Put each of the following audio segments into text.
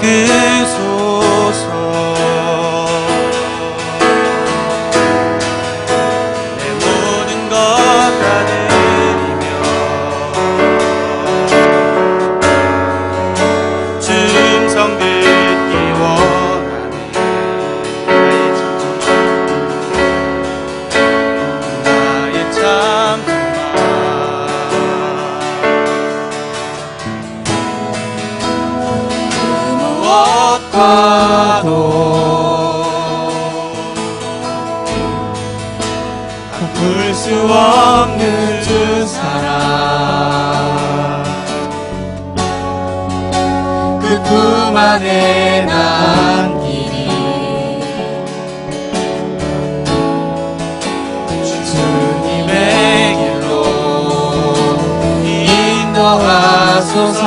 이끄소서. 내 모든 것 다 드리며 음성 듣기 원하네. 나의 참 무엇과도 바꿀 수 없는 주 사랑, 그 품 안에 난 길이 주님의 길로 인도하소서.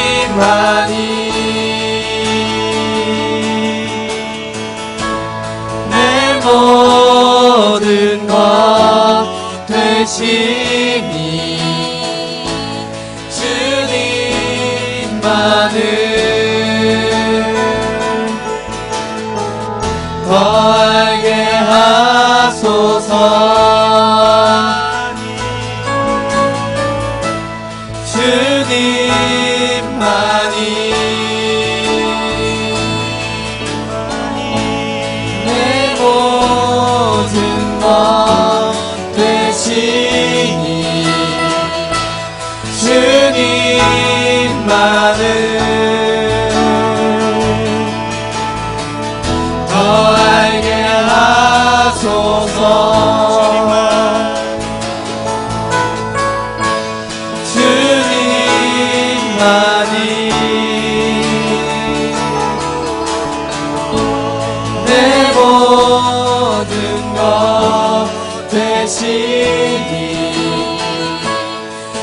주님만이 내 모든 것 되시니 주님만을 더 알게 하소서. 주님만이 내 모든 것 되시니 주님만을 더 알게 하소서. 주님만이 내 모든 것 되시니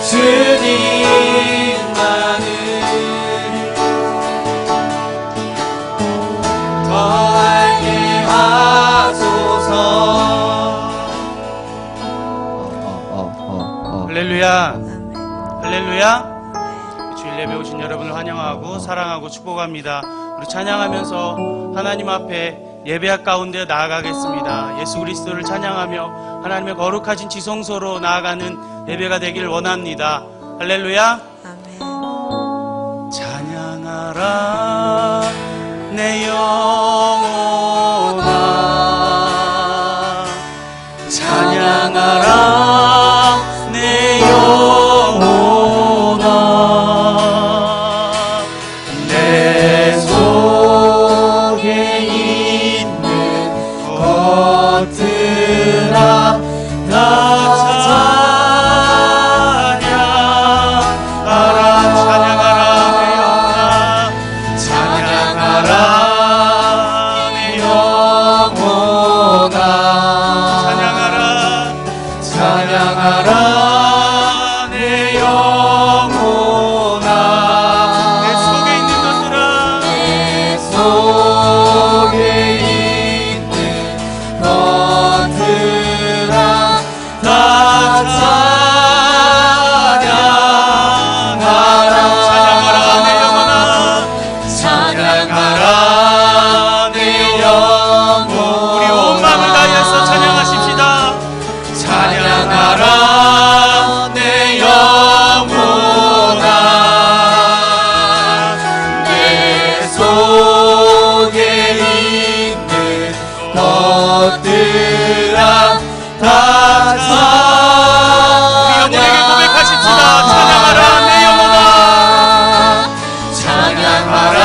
주님만을 더 알게 하소서. 할렐루야, 할렐루야. 주일 예배 오신 여러분을 환영하고 사랑하고 축복합니다. 우리 찬양하면서 하나님 앞에 예배 가운데 나아가겠습니다. 예수 그리스도를 찬양하며 하나님의 거룩하신 지성소로 나아가는 예배가 되길 원합니다. 할렐루야. 아멘. 찬양하라 내 영혼아, 찬양하라 내 영혼아, 내 속에 있는 것들아 다 찬양하라 내 영혼아, 내 속에 있는 것들아, 내 속에 있는 것들아 다 찬양하라. 찬양하라 내 영혼아, 찬양하라 내 영혼. 우리 온 마음을 다해서 찬양하십시다. 찬양하라 내 영혼아, 내 속에 있는 것들아 다 찬양하라. 우리 영혼에게 고백하십시다. 찬양하라 내 영혼아, 찬양하라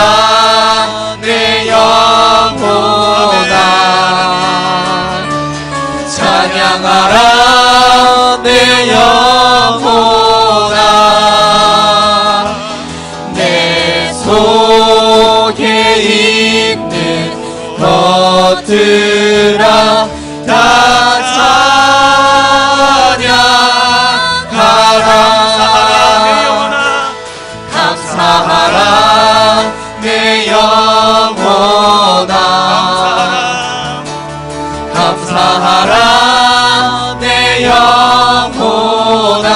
내 영혼아, 찬양하라 내 영혼아, 내 속에 있는 것들아 다 찬양하라. 감사하라 내 영혼아, 감사하라 감사하라 내 영혼아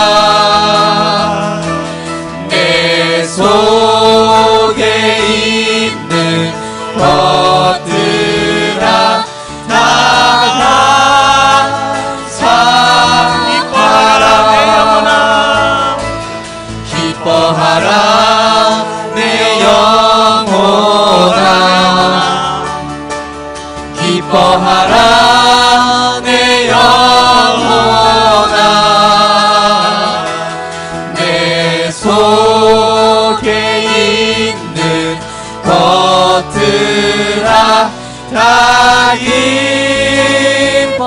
내 속에 있는 것들아 다 기뻐하라 내 영혼아 기뻐하라 내 영혼아 기뻐하라 내 영혼아 내 속에 있는 것들아 다 기뻐하라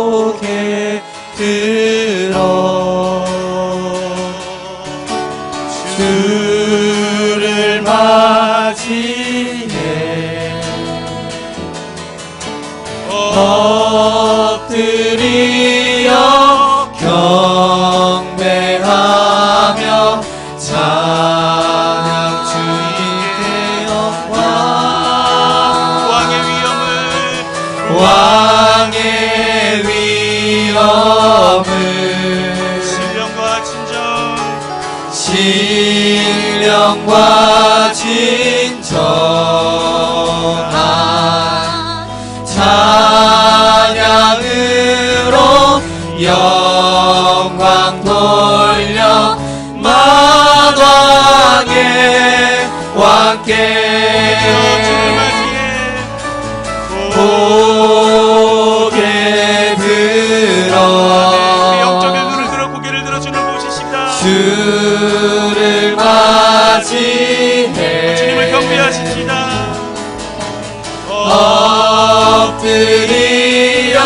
고개 들어 주를 맞이해 엎드리어 경배하며 찬양 주께 영광 왕의 위엄을 신령과 진정한 찬양으로 영광 돌려 만왕의 왕께 고개 들어 영적인 눈을 들어 고개를 들어 주를 보시십니다. 주를 맞이해 주님을 경배하십시다. 엎드리어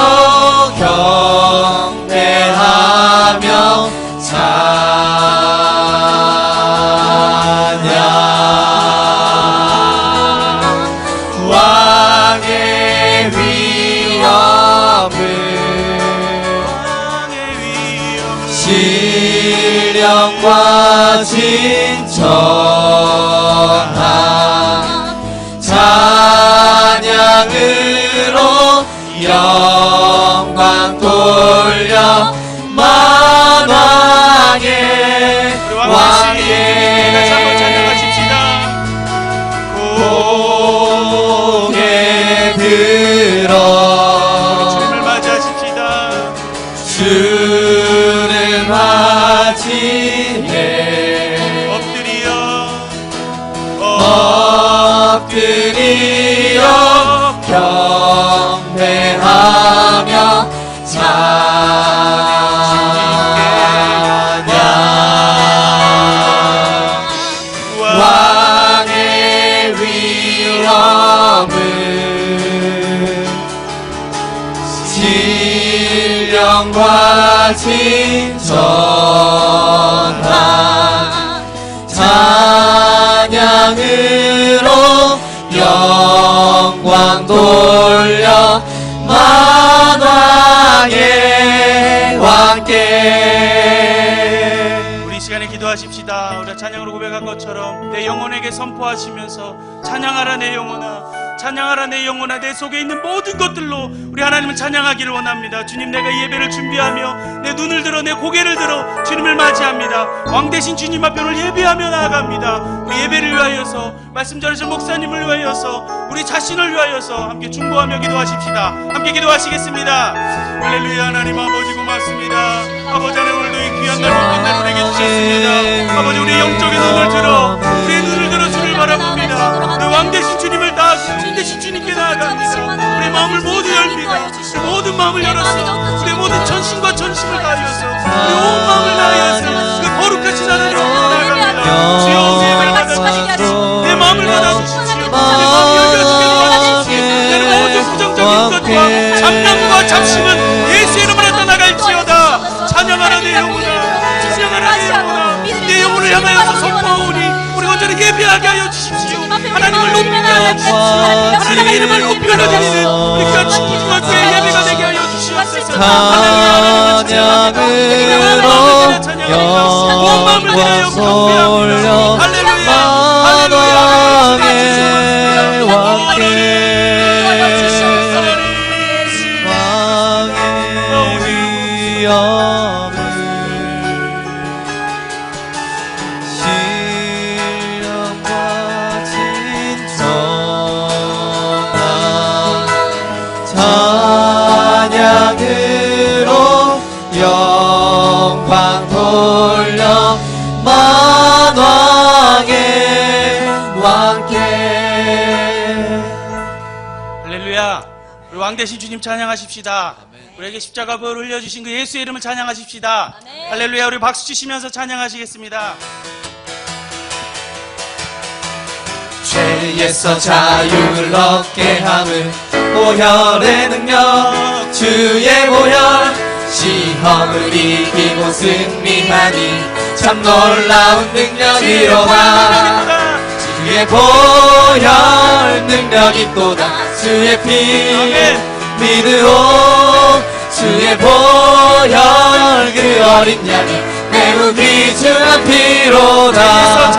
경배하며 찬양 왕의 위엄을 신령과 진정한 찬양으로 영광 돌려 만왕의 왕께 다시 한번 찬양하십시다. 고개 들어 주님을 맞이하십시다. 주를 맞이해 엎드리어 경배하며 찬양 왕의 위엄을 신령과 진정한 찬양으로 영광 돌려 만왕의 왕께 우리 시간에 기도하십시다. 우리가 찬양으로 고백한 것처럼 내 영혼에게 선포하시면서 찬양하라 내 영혼아 찬양하라 내 영혼아 내 속에 있는 모든 것들로 우리 하나님을 찬양하기를 원합니다. 주님 내가 이 예배를 준비하며 내 눈을 들어 내 고개를 들어 주님을 맞이합니다. 왕 대신 주님 앞에 오늘 예배하며 나아갑니다. 우리 예배를 위하여서 말씀 전하신 목사님을 위하여서 우리 자신을 위하여서 함께 중보하며 기도하십시다. 함께 기도하시겠습니다. 할렐루야. 하나님 아버지 고맙습니다. 아버지 하나님 오늘도 이 귀한 날 복된 날 우리에게 주셨습니다. 아버지 우리의 영적인 눈을 들어 우리의 눈을 들어 주를 바라봅니다. 우리 왕 대신 주님을 주 대신 주님께 나아갑니다. 우리 마음을 모두 열립니다. 우리 모든 마음을 열어서 우리 모든 전신과 전심을 다하여서 우리 온 마음을 다하여서 그 거룩하신 하나님 앞에 나아갑니다. 주여 예배를 받아주시옵소서. 내 마음을 받아주십시오. 내 마음을 열려주게 도와주십시오. 내 모든 부정적인 것과 잡념과 잡심은 예수 이름으로 떠나갈지어다. 찬양하라 내 영혼아 찬양하라 내 영혼아 내 영혼을 향하여서 선포하오니 우리 온전히 예배하게 하여 주십시오. 하나님을 높이게 하여 주십시오. 하나님의 이름을 높이려 드리는 우리 귀한 친구들과 교회 예배가 되게 하여 주시옵소서. 찬양으로 영광 돌려 만왕의 왕께. 할렐루야. 우리 왕 대신 주님 찬양하십시다. 우리에게 십자가 보혈을 흘려주신 그 예수의 이름을 찬양하십시다. 할렐루야. 우리 박수 치시면서 찬양하시겠습니다. 죄에서 자유를 얻게 함을 보혈의 능력 주의 보혈 시험을 이기고 승리하니 참 놀라운 능력이로다. 주의 보혈 능력이 또다. 주의 피 믿으오. 주의 보혈 그 어린 양이 매우 귀중한 피로다.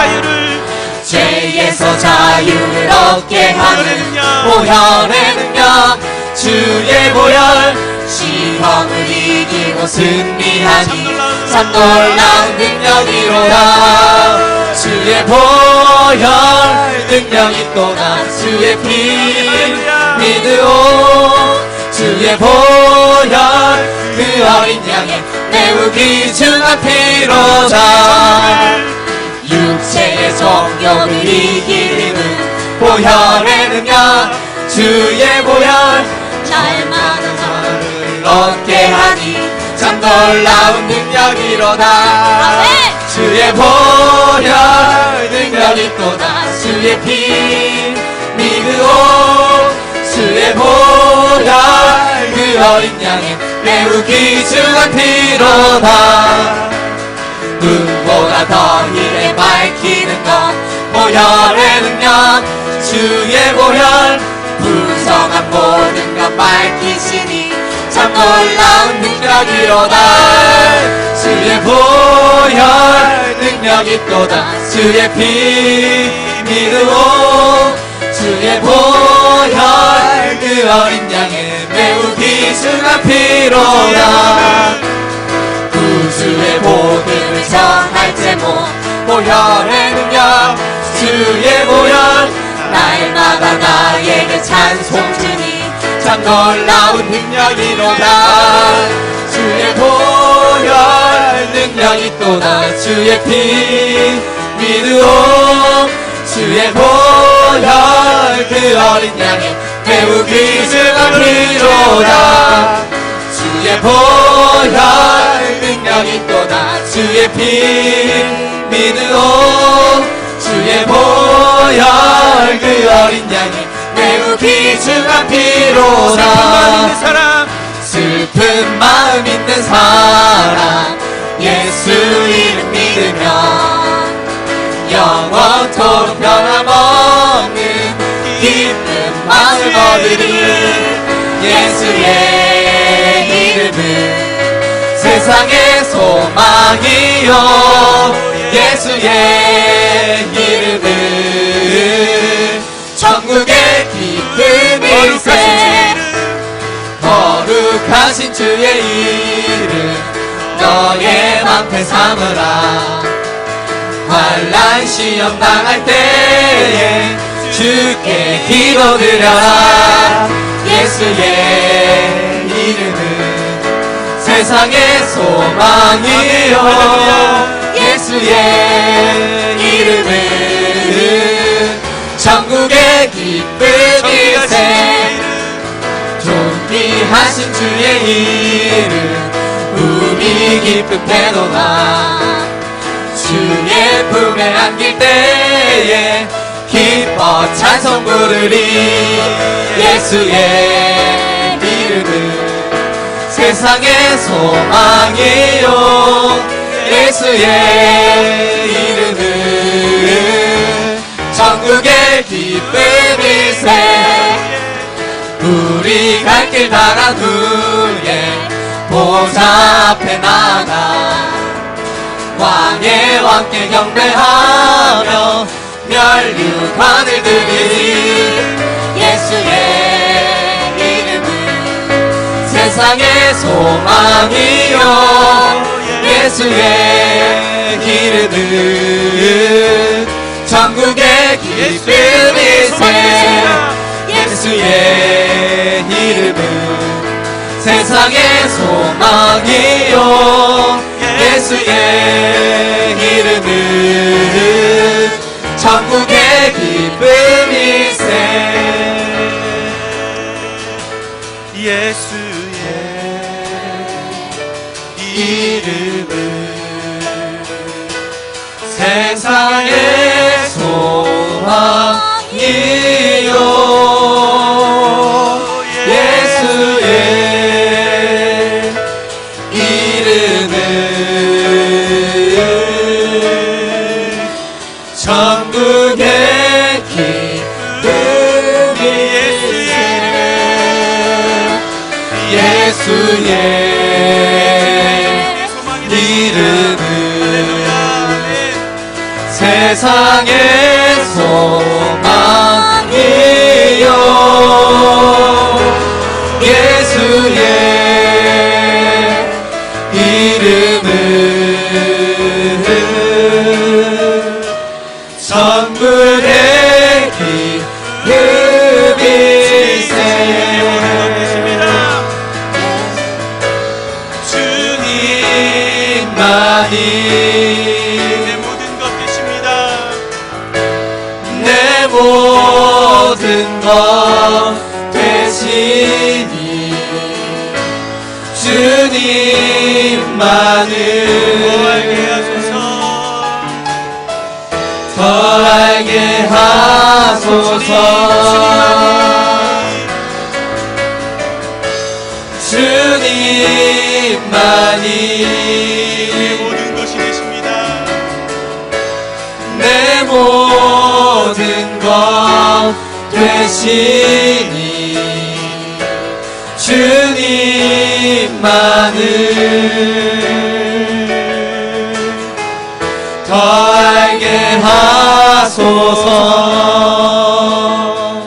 죄에서 자유를 얻게 하는 보혈의 능력 주의 보혈 시험을 이기고 승리하니 참 놀라운 능력이로다. 주의 보혈 능력이 또다. 주의 피 믿으오. 주의 보혈 그 어린 양의 매우 귀중한 피로다. 육체의 정욕을 이기는 보혈의 능력 주의 보혈 날마다 나를 얻게 하니 참 놀라운 능력이로다. 주의 보혈 능력이 또다. 주의 피 믿으오. 주의 보혈 그 어린 양의 매우 귀중한 피로다. 눈보다 더 희게 밝히는 것 보혈의 능력 주의 보혈 풍성한 모든 것 밝히시니 참 놀라운 능력이로다. 주의 보혈 능력이 또다. 주의 피 믿으오. 주의 보혈 그 어린 양의 매우 귀중한 피로다. 구주의 복음을 전할 제목 보혈의 능력 주의 보혈 날마다 나에게 찬송 주니 참 놀라운 능력이로다. 주의 보혈 능력이 또다. 주의 피 믿으오. 주의 보혈 그 어린 양의 매우 귀중한 피로다. 주의 보혈 능력이 또다. 주의 피 믿으오. 주의 보혈 그 어린 양이 매우 귀중한 피로다. 슬픈 마음 있는 사람 예수 이름 믿으면 영원토록 변함없는 기쁜 마음을 얻으리. 예수의 이름은 세상의 소망이요. 예수의 이름은 천국의 기쁨일세. 거룩하신 주의 이름 너의 방패 삼으라. 환난 시험 당할 때에 주께 기도드려라. 예수의 이름은 세상의 소망이요. 예수의 이름은 천국의 기쁨일세. 존귀하신 주의 이름 우리 기쁨 태도가 주의 품에 안길 때에 기뻐 찬송 부르리. 예수의 이름은 세상의 소망이요. 예수의 이름은 천국의 기쁨일세. 우리 갈 길 달한 후에 보좌 앞에 나가 왕의 왕께 경배하며 멸류관을 드리니. 예수의 이름은 세상의 소망이요. 예수의 이름은 천국의 기쁨일세. 예수의 이름은 세상의 소망이요. 예수 예수의 이름은 천국의 기쁨이세. 예수의 이름은 세상의 소망이요. 예수의 이름은 천국의 기쁨이세. 예수의 이름은 세상의 소망이요. 예수의 이름은 천국의 기쁨이세. 주님만이 내 모든 것 되십니다. 내 모든 것 되시니 주님만을 알게 하소서. 더 알게 하소서. 주님만이 내 모든 것이 되십니다. 내 모든 것 되시니 주님만을 더 알게 하소서.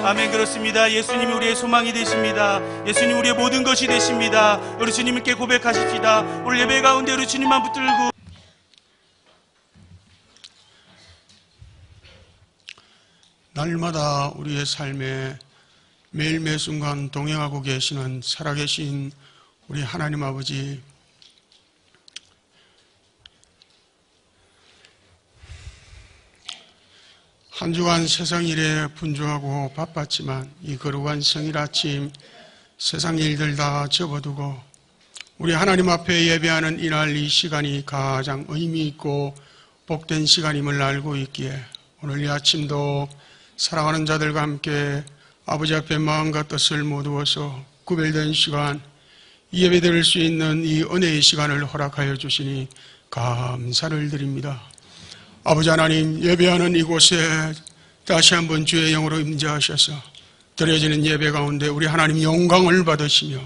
아멘. 그렇습니다. 예수님이 우리의 소망이 되십니다. 예수님 우리의 모든 것이 되십니다. 우리 주님께 고백하십시다. 오늘 예배 가운데 우리 주님만 붙들고 날마다 우리의 삶에 매일 매순간 동행하고 계시는 살아계신 우리 하나님 아버지, 한 주간 세상 일에 분주하고 바빴지만 이 거룩한 성일 아침 세상 일들 다 접어두고 우리 하나님 앞에 예배하는 이날 이 시간이 가장 의미 있고 복된 시간임을 알고 있기에 오늘 이 아침도 사랑하는 자들과 함께 아버지 앞에 마음과 뜻을 모두어서 구별된 시간 예배 드릴 수 있는 이 은혜의 시간을 허락하여 주시니 감사를 드립니다. 아버지 하나님, 예배하는 이곳에 다시 한번 주의 영으로 임재하셔서 드려지는 예배 가운데 우리 하나님 영광을 받으시며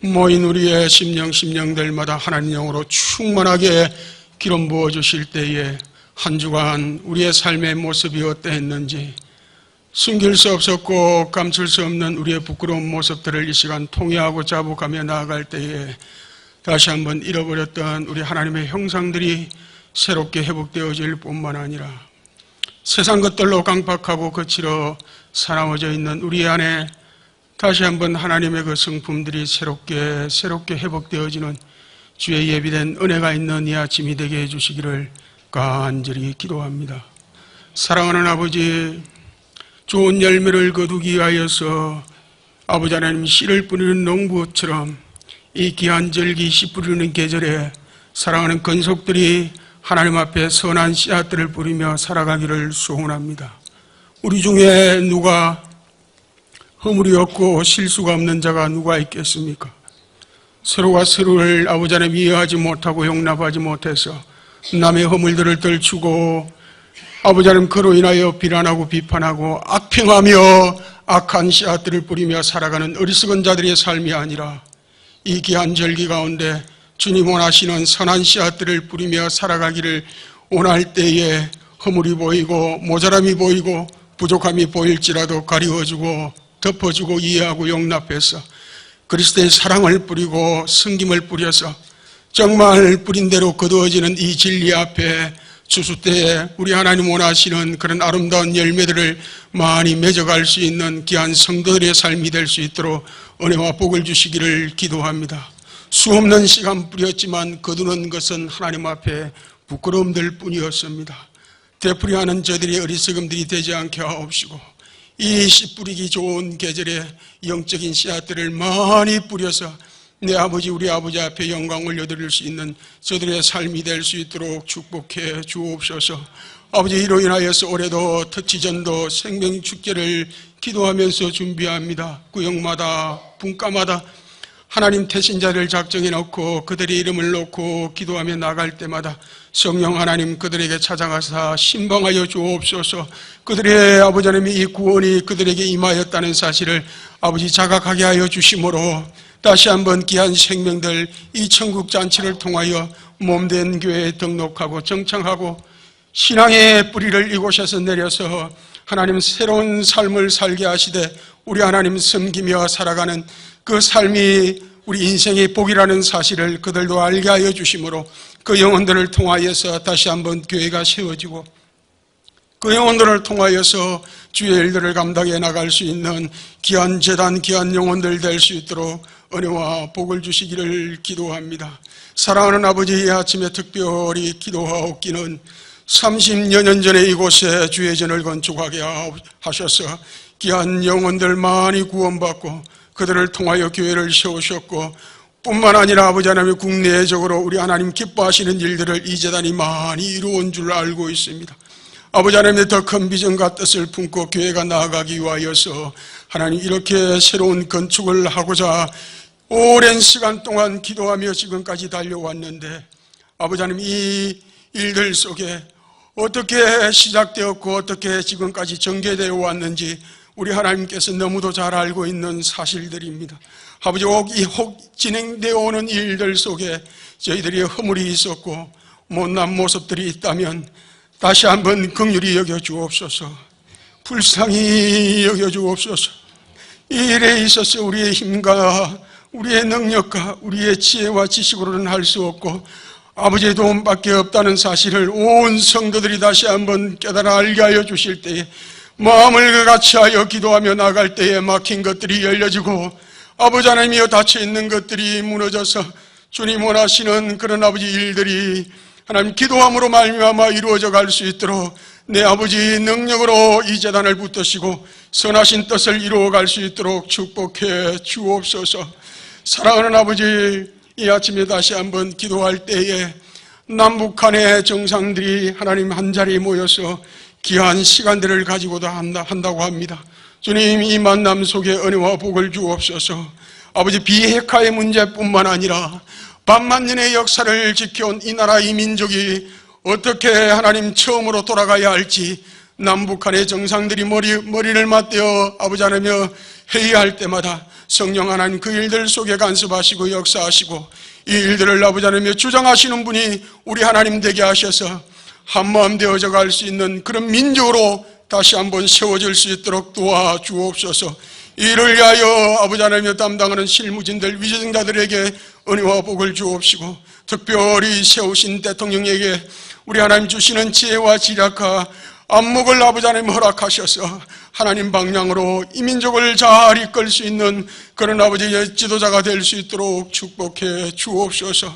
모인 우리의 심령들마다 하나님 영으로 충만하게 기름 부어주실 때에 한 주간 우리의 삶의 모습이 어떠했는지 숨길 수 없었고 감출 수 없는 우리의 부끄러운 모습들을 이 시간 통회하고 자복하며 나아갈 때에 다시 한번 잃어버렸던 우리 하나님의 형상들이 새롭게 회복되어질 뿐만 아니라 세상 것들로 강박하고 거칠어 사나워져 있는 우리 안에 다시 한번 하나님의 그 성품들이 새롭게 회복되어지는 주의 예비된 은혜가 있는 이 아침이 되게 해주시기를 간절히 기도합니다. 사랑하는 아버지, 좋은 열매를 거두기 위하여서 아버지 하나님 씨를 뿌리는 농부처럼 이 귀한 절기 씨 뿌리는 계절에 사랑하는 건속들이 하나님 앞에 선한 씨앗들을 뿌리며 살아가기를 소원합니다. 우리 중에 누가 허물이 없고 실수가 없는 자가 누가 있겠습니까? 서로가 서로를 아버지 하나님 이해하지 못하고 용납하지 못해서 남의 허물들을 떨치고 아버지 하나님 그로 인하여 비난하고 비판하고 악평하며 악한 씨앗들을 뿌리며 살아가는 어리석은 자들의 삶이 아니라 이 귀한 절기 가운데 주님 원하시는 선한 씨앗들을 뿌리며 살아가기를 원할 때에 허물이 보이고 모자람이 보이고 부족함이 보일지라도 가리워주고 덮어주고 이해하고 용납해서 그리스도의 사랑을 뿌리고 섬김을 뿌려서 정말 뿌린 대로 거두어지는 이 진리 앞에 추수 때에 우리 하나님 원하시는 그런 아름다운 열매들을 많이 맺어갈 수 있는 귀한 성도들의 삶이 될 수 있도록 은혜와 복을 주시기를 기도합니다. 수없는 시간 뿌렸지만 거두는 것은 하나님 앞에 부끄러움들 뿐이었습니다. 되풀이하는 저들이 어리석음들이 되지 않게 하옵시고 이 씨 뿌리기 좋은 계절에 영적인 씨앗들을 많이 뿌려서 내 아버지 우리 아버지 앞에 영광 올려드릴 수 있는 저들의 삶이 될 수 있도록 축복해 주옵소서. 아버지 이로 인하여서 올해도 터치전도 생명축제를 기도하면서 준비합니다. 구역마다 분과마다 하나님 태신자를 작정해 놓고 그들의 이름을 놓고 기도하며 나갈 때마다 성령 하나님 그들에게 찾아가사 신방하여 주옵소서. 그들의 아버지 하나님의 이 구원이 그들에게 임하였다는 사실을 아버지 자각하게 하여 주심으로 다시 한번 귀한 생명들 이 천국잔치를 통하여 몸된 교회에 등록하고 정착하고 신앙의 뿌리를 이곳에서 내려서 하나님 새로운 삶을 살게 하시되 우리 하나님 섬기며 살아가는 그 삶이 우리 인생의 복이라는 사실을 그들도 알게 하여 주심으로 그 영혼들을 통하여서 다시 한번 교회가 세워지고 그 영혼들을 통하여서 주의 일들을 감당해 나갈 수 있는 귀한 재단, 귀한 영혼들 될 수 있도록 은혜와 복을 주시기를 기도합니다. 사랑하는 아버지, 이 아침에 특별히 기도하옵기는 30여 년 전에 이곳에 주의 전을 건축하게 하셔서 귀한 영혼들 많이 구원받고 그들을 통하여 교회를 세우셨고 뿐만 아니라 아버지 하나님의 국내적으로 우리 하나님 기뻐하시는 일들을 이 재단이 많이 이루어온 줄 알고 있습니다. 아버지 하나님의 더 큰 비전과 뜻을 품고 교회가 나아가기 위하여서 하나님 이렇게 새로운 건축을 하고자 오랜 시간 동안 기도하며 지금까지 달려왔는데 아버지 하나님 이 일들 속에 어떻게 시작되었고 어떻게 지금까지 전개되어 왔는지 우리 하나님께서 너무도 잘 알고 있는 사실들입니다. 아버지 혹 진행되어 오는 일들 속에 저희들이 허물이 있었고 못난 모습들이 있다면 다시 한번 긍휼히 여겨 주옵소서. 불쌍히 여겨 주옵소서. 이 일에 있어서 우리의 힘과 우리의 능력과 우리의 지혜와 지식으로는 할 수 없고 아버지의 도움밖에 없다는 사실을 온 성도들이 다시 한번 깨달아 알게 하여 주실 때에 마음을 같이 하여 기도하며 나갈 때에 막힌 것들이 열려지고 아버지 하나님이여 닫혀있는 것들이 무너져서 주님 원하시는 그런 아버지 일들이 하나님 기도함으로 말미암아 이루어져 갈 수 있도록 내 아버지 능력으로 이 재단을 붙드시고 선하신 뜻을 이루어 갈 수 있도록 축복해 주옵소서. 사랑하는 아버지, 이 아침에 다시 한번 기도할 때에 남북한의 정상들이 하나님 한자리에 모여서 귀한 시간들을 가지고도 한다고 합니다. 주님 이 만남 속에 은혜와 복을 주옵소서. 아버지 비핵화의 문제뿐만 아니라 반만년의 역사를 지켜온 이 나라 이 민족이 어떻게 하나님 처음으로 돌아가야 할지 남북한의 정상들이 머리를 맞대어 아버지 하나며 회의할 때마다 성령 하나님 그 일들 속에 간섭하시고 역사하시고 이 일들을 아버지 하나며 주장하시는 분이 우리 하나님 되게 하셔서 한마음 되어져 갈 수 있는 그런 민족으로 다시 한번 세워질 수 있도록 도와주옵소서. 이를 위하여 아버지 하나님여 담당하는 실무진들 위정자들에게 은혜와 복을 주옵시고 특별히 세우신 대통령에게 우리 하나님 주시는 지혜와 지략과 안목을 아버지 하나님 허락하셔서 하나님 방향으로 이 민족을 잘 이끌 수 있는 그런 아버지의 지도자가 될 수 있도록 축복해 주옵소서.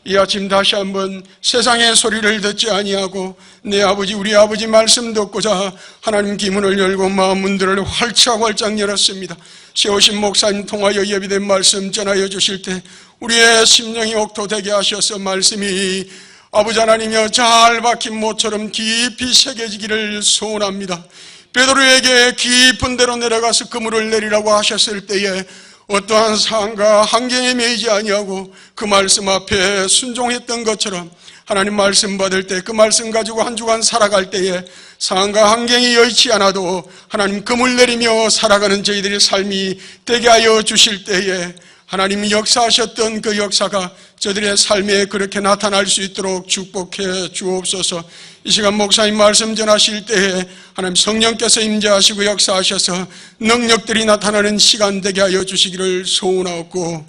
이 아침 다시 한번 세상의 소리를 듣지 아니하고 내 아버지 우리 아버지 말씀 듣고자 하나님 기문을 열고 마음 문들을 활짝 열었습니다. 세우신 목사님 통하여 예비된 말씀 전하여 주실 때 우리의 심령이 옥토되게 하셔서 말씀이 아버지 하나님이여 잘 박힌 못처럼 깊이 새겨지기를 소원합니다. 베드로에게 깊은 데로 내려가서 그물을 내리라고 하셨을 때에 어떠한 상황과 환경에 매이지 아니하고 그 말씀 앞에 순종했던 것처럼 하나님 말씀 받을 때 그 말씀 가지고 한 주간 살아갈 때에 상황과 환경이 여의치 않아도 하나님 그물 내리며 살아가는 저희들의 삶이 되게 하여 주실 때에 하나님이 역사하셨던 그 역사가 저들의 삶에 그렇게 나타날 수 있도록 축복해 주옵소서. 이 시간 목사님 말씀 전하실 때에 하나님 성령께서 임재하시고 역사하셔서 능력들이 나타나는 시간 되게 하여 주시기를 소원하옵고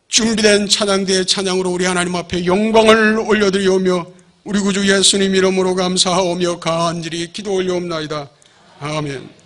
준비된 찬양대의 찬양으로 우리 하나님 앞에 영광을 올려드리오며 우리 구주 예수님 이름으로 감사하오며 간절히 기도 올려옵나이다. 아멘.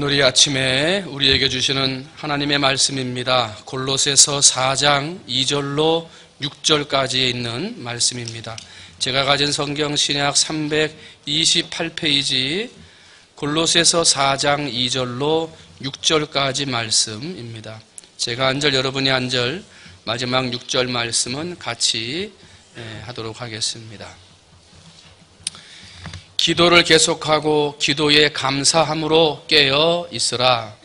오늘 이 아침에 우리에게 주시는 하나님의 말씀입니다. 골로새서 4장 2절로 6절까지에 있는 말씀입니다. 제가 가진 성경 신약 328페이지 골로새서 4장 2절로 6절까지 말씀입니다. 제가 한 절, 여러분이 한 절, 마지막 6절 말씀은 같이 하도록 하겠습니다. 기도를 계속하고 기도에 감사함으로 깨어 있으라.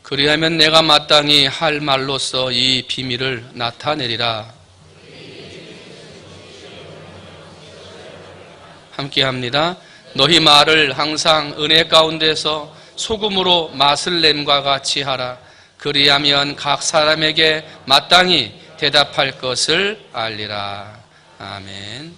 그리하면 내가 마땅히 할 말로써 이 비밀을 나타내리라. 함께합니다. 너희 말을 항상 은혜 가운데서 소금으로 맛을 냄과 같이 하라. 그리하면 각 사람에게 마땅히 대답할 것을 알리라. 아멘.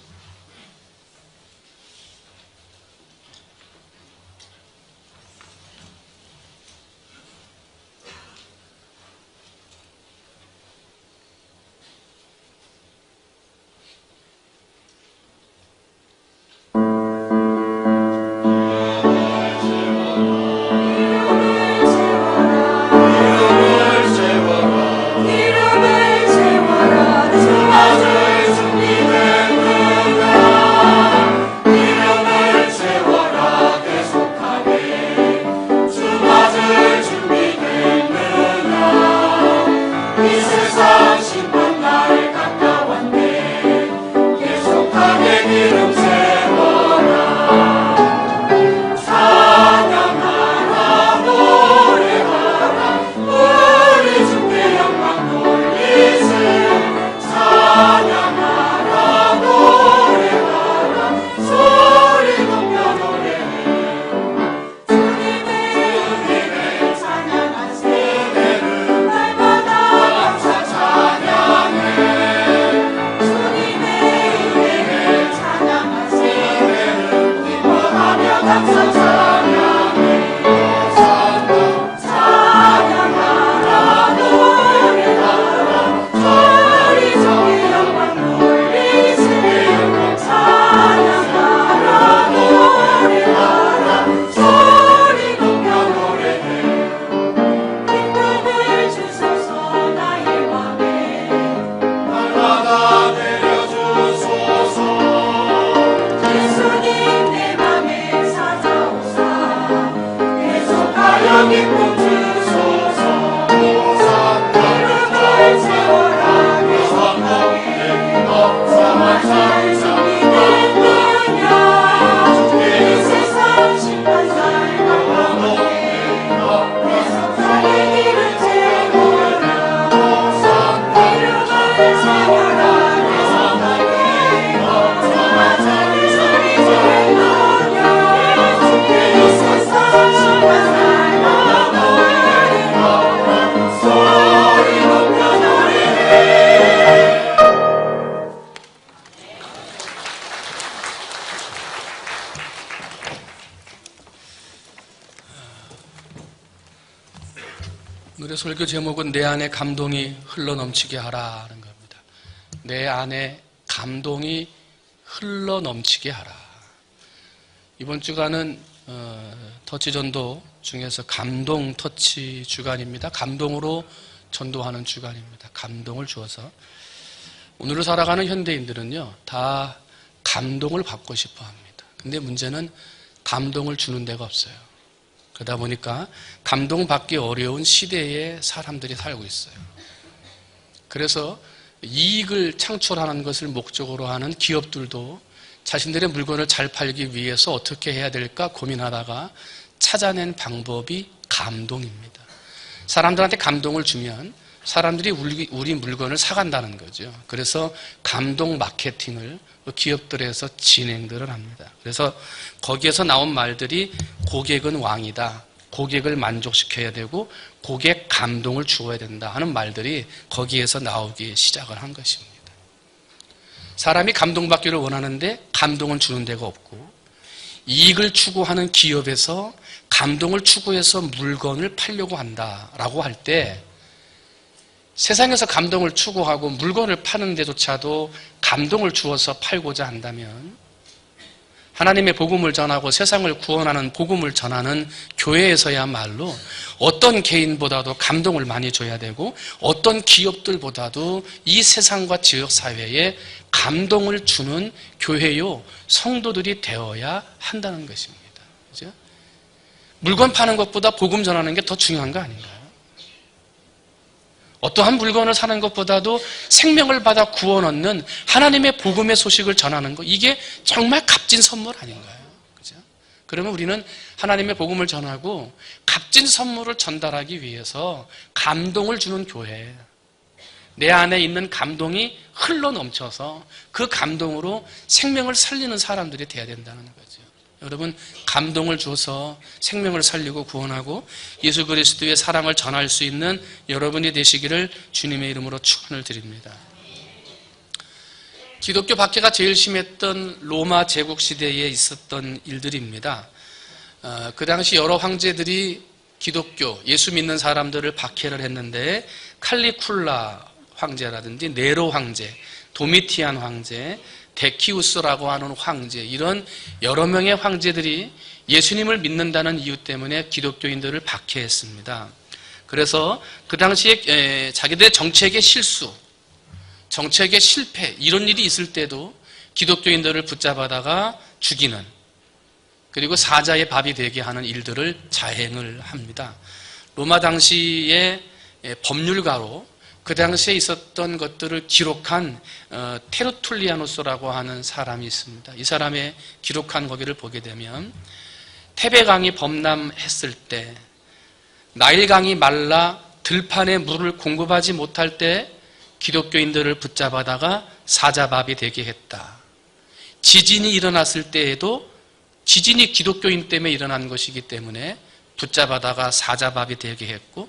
오늘의 설교 제목은 내 안에 감동이 흘러넘치게 하라는 겁니다. 내 안에 감동이 흘러넘치게 하라. 이번 주간은 터치 전도 중에서 감동 터치 주간입니다. 감동으로 전도하는 주간입니다. 감동을 주어서 오늘을 살아가는 현대인들은요 다 감동을 받고 싶어 합니다. 근데 문제는 감동을 주는 데가 없어요. 그러다 보니까 감동받기 어려운 시대에 사람들이 살고 있어요. 그래서 이익을 창출하는 것을 목적으로 하는 기업들도 자신들의 물건을 잘 팔기 위해서 어떻게 해야 될까 고민하다가 찾아낸 방법이 감동입니다. 사람들한테 감동을 주면 사람들이 우리 물건을 사간다는 거죠. 그래서 감동 마케팅을 기업들에서 진행들을 합니다. 그래서 거기에서 나온 말들이 고객은 왕이다. 고객을 만족시켜야 되고 고객 감동을 주어야 된다 하는 말들이 거기에서 나오기 시작을 한 것입니다. 사람이 감동받기를 원하는데 감동을 주는 데가 없고 이익을 추구하는 기업에서 감동을 추구해서 물건을 팔려고 한다라고 할 때 세상에서 감동을 추구하고 물건을 파는 데조차도 감동을 주어서 팔고자 한다면 하나님의 복음을 전하고 세상을 구원하는 복음을 전하는 교회에서야말로 어떤 개인보다도 감동을 많이 줘야 되고 어떤 기업들보다도 이 세상과 지역사회에 감동을 주는 교회요 성도들이 되어야 한다는 것입니다. 그죠? 물건 파는 것보다 복음 전하는 게 더 중요한 거 아닌가요? 어떠한 물건을 사는 것보다도 생명을 받아 구원 얻는 하나님의 복음의 소식을 전하는 것, 이게 정말 값진 선물 아닌가요? 그죠? 그러면 우리는 하나님의 복음을 전하고 값진 선물을 전달하기 위해서 감동을 주는 교회, 내 안에 있는 감동이 흘러 넘쳐서 그 감동으로 생명을 살리는 사람들이 돼야 된다는 거죠. 여러분, 감동을 줘서 생명을 살리고 구원하고 예수 그리스도의 사랑을 전할 수 있는 여러분이 되시기를 주님의 이름으로 축원을 드립니다. 기독교 박해가 제일 심했던 로마 제국 시대에 있었던 일들입니다. 그 당시 여러 황제들이 기독교, 예수 믿는 사람들을 박해를 했는데 칼리쿨라 황제라든지 네로 황제, 도미티안 황제, 데키우스라고 하는 황제, 이런 여러 명의 황제들이 예수님을 믿는다는 이유 때문에 기독교인들을 박해했습니다. 그래서 그 당시에 자기들의 정책의 실수, 정책의 실패, 이런 일이 있을 때도 기독교인들을 붙잡아다가 죽이는, 그리고 사자의 밥이 되게 하는 일들을 자행을 합니다. 로마 당시의 법률가로 그 당시에 있었던 것들을 기록한 테르툴리아누스라고 하는 사람이 있습니다. 이 사람의 기록한 거기를 보게 되면 테베강이 범람했을 때, 나일강이 말라 들판에 물을 공급하지 못할 때 기독교인들을 붙잡아다가 사자밥이 되게 했다. 지진이 일어났을 때에도 지진이 기독교인 때문에 일어난 것이기 때문에 붙잡아다가 사자밥이 되게 했고,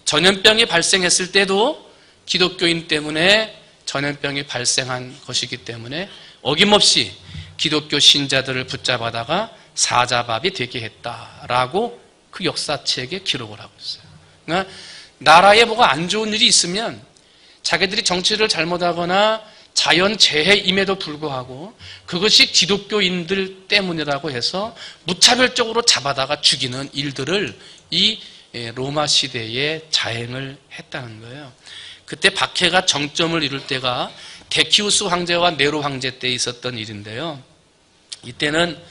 전염병이 발생했을 때도 기독교인 때문에 전염병이 발생한 것이기 때문에 어김없이 기독교 신자들을 붙잡아다가 사자밥이 되게 했다라고 그 역사책에 기록을 하고 있어요. 그러니까 나라에 뭐가 안 좋은 일이 있으면 자기들이 정치를 잘못하거나 자연재해임에도 불구하고 그것이 기독교인들 때문이라고 해서 무차별적으로 잡아다가 죽이는 일들을 이 로마 시대에 자행을 했다는 거예요. 그때 박해가 정점을 이룰 때가 데키우스 황제와 네로 황제 때 있었던 일인데요. 이때는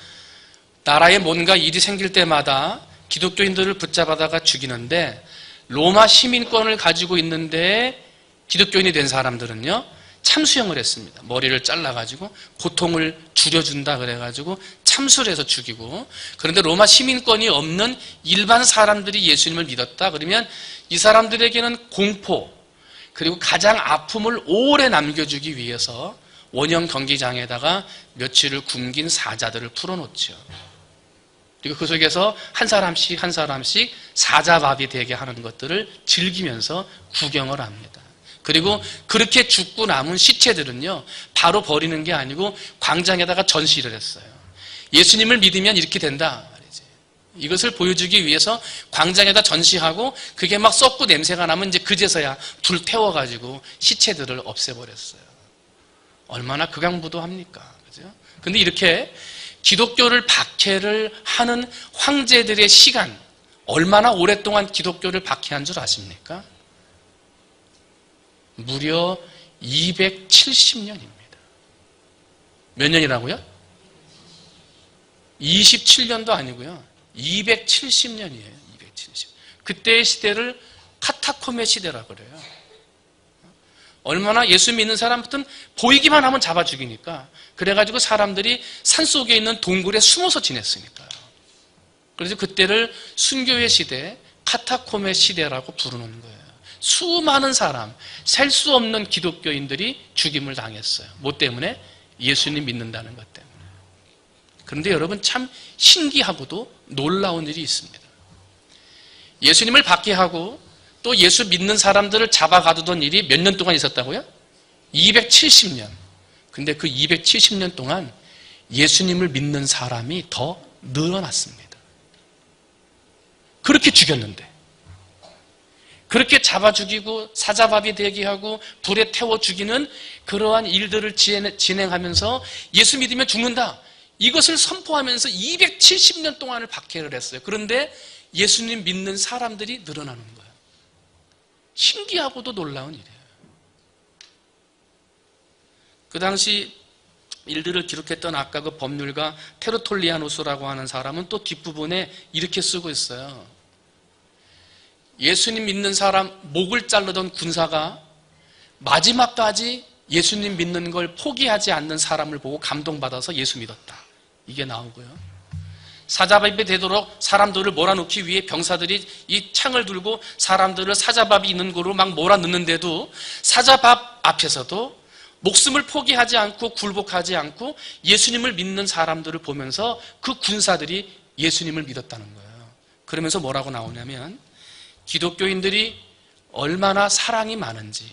나라에 뭔가 일이 생길 때마다 기독교인들을 붙잡아다가 죽이는데, 로마 시민권을 가지고 있는데 기독교인이 된 사람들은요 참수형을 했습니다. 머리를 잘라가지고 고통을 줄여준다 그래가지고 참수를 해서 죽이고, 그런데 로마 시민권이 없는 일반 사람들이 예수님을 믿었다 그러면 이 사람들에게는 공포, 그리고 가장 아픔을 오래 남겨주기 위해서 원형 경기장에다가 며칠을 굶긴 사자들을 풀어놓죠. 그리고 그 속에서 한 사람씩 한 사람씩 사자밥이 되게 하는 것들을 즐기면서 구경을 합니다. 그리고 그렇게 죽고 남은 시체들은요 바로 버리는 게 아니고 광장에다가 전시를 했어요. 예수님을 믿으면 이렇게 된다 말이지. 이것을 보여주기 위해서 광장에다 전시하고, 그게 막 썩고 냄새가 나면 이제 그제서야 불 태워가지고 시체들을 없애버렸어요. 얼마나 극악무도합니까? 그죠? 근데 이렇게 기독교를 박해를 하는 황제들의 시간, 얼마나 오랫동안 기독교를 박해한 줄 아십니까? 무려 270년입니다. 몇 년이라고요? 27년도 아니고요. 270년이에요. 270. 그때의 시대를 카타콤의 시대라고 그래요. 얼마나 예수 믿는 사람부터는 보이기만 하면 잡아 죽이니까, 그래가지고 사람들이 산속에 있는 동굴에 숨어서 지냈으니까요. 그래서 그때를 순교의 시대, 카타콤의 시대라고 부르는 거예요. 수많은 사람, 셀 수 없는 기독교인들이 죽임을 당했어요. 뭐 때문에? 예수님 믿는다는 것 때문에. 그런데 여러분, 참 신기하고도 놀라운 일이 있습니다. 예수님을 박해하고 또 예수 믿는 사람들을 잡아가두던 일이 몇 년 동안 있었다고요? 270년. 근데 그 270년 동안 예수님을 믿는 사람이 더 늘어났습니다. 그렇게 죽였는데. 그렇게 잡아 죽이고 사자밥이 되게 하고 불에 태워 죽이는 그러한 일들을 진행하면서 예수 믿으면 죽는다, 이것을 선포하면서 270년 동안을 박해를 했어요. 그런데 예수님 믿는 사람들이 늘어나는 거예요. 신기하고도 놀라운 일이에요. 그 당시 일들을 기록했던 아까 그 법률가 테르톨리아누스라고 하는 사람은 또 뒷부분에 이렇게 쓰고 있어요. 예수님 믿는 사람 목을 자르던 군사가 마지막까지 예수님 믿는 걸 포기하지 않는 사람을 보고 감동받아서 예수 믿었다, 이게 나오고요. 사자밥이 되도록 사람들을 몰아넣기 위해 병사들이 이 창을 들고 사람들을 사자밥이 있는 곳으로 막 몰아넣는데도 사자밥 앞에서도 목숨을 포기하지 않고 굴복하지 않고 예수님을 믿는 사람들을 보면서 그 군사들이 예수님을 믿었다는 거예요. 그러면서 뭐라고 나오냐면 기독교인들이 얼마나 사랑이 많은지,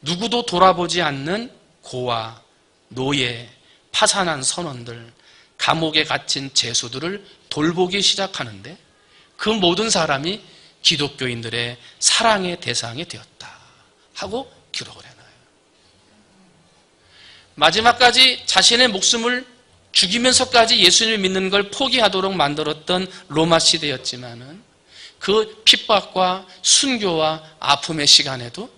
누구도 돌아보지 않는 고아, 노예, 파산한 선원들, 감옥에 갇힌 죄수들을 돌보기 시작하는데 그 모든 사람이 기독교인들의 사랑의 대상이 되었다 하고 기록을 해놔요. 마지막까지 자신의 목숨을 죽이면서까지 예수님을 믿는 걸 포기하도록 만들었던 로마 시대였지만은 그 핍박과 순교와 아픔의 시간에도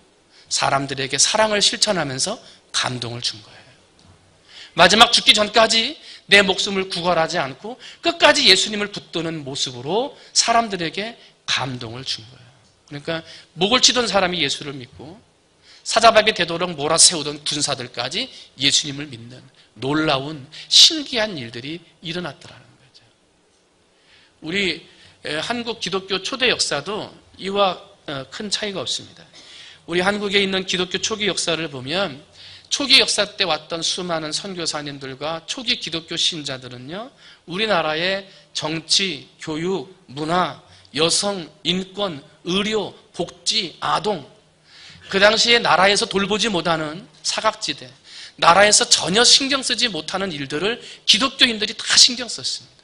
사람들에게 사랑을 실천하면서 감동을 준 거예요. 마지막 죽기 전까지 내 목숨을 구걸하지 않고 끝까지 예수님을 붙드는 모습으로 사람들에게 감동을 준 거예요. 그러니까 목을 치던 사람이 예수를 믿고 사자밥이 되도록 몰아세우던 군사들까지 예수님을 믿는 놀라운 신기한 일들이 일어났더라는 거죠. 우리 한국 기독교 초대 역사도 이와 큰 차이가 없습니다. 우리 한국에 있는 기독교 초기 역사를 보면 초기 역사 때 왔던 수많은 선교사님들과 초기 기독교 신자들은요, 우리나라의 정치, 교육, 문화, 여성, 인권, 의료, 복지, 아동, 그 당시에 나라에서 돌보지 못하는 사각지대, 나라에서 전혀 신경 쓰지 못하는 일들을 기독교인들이 다 신경 썼습니다.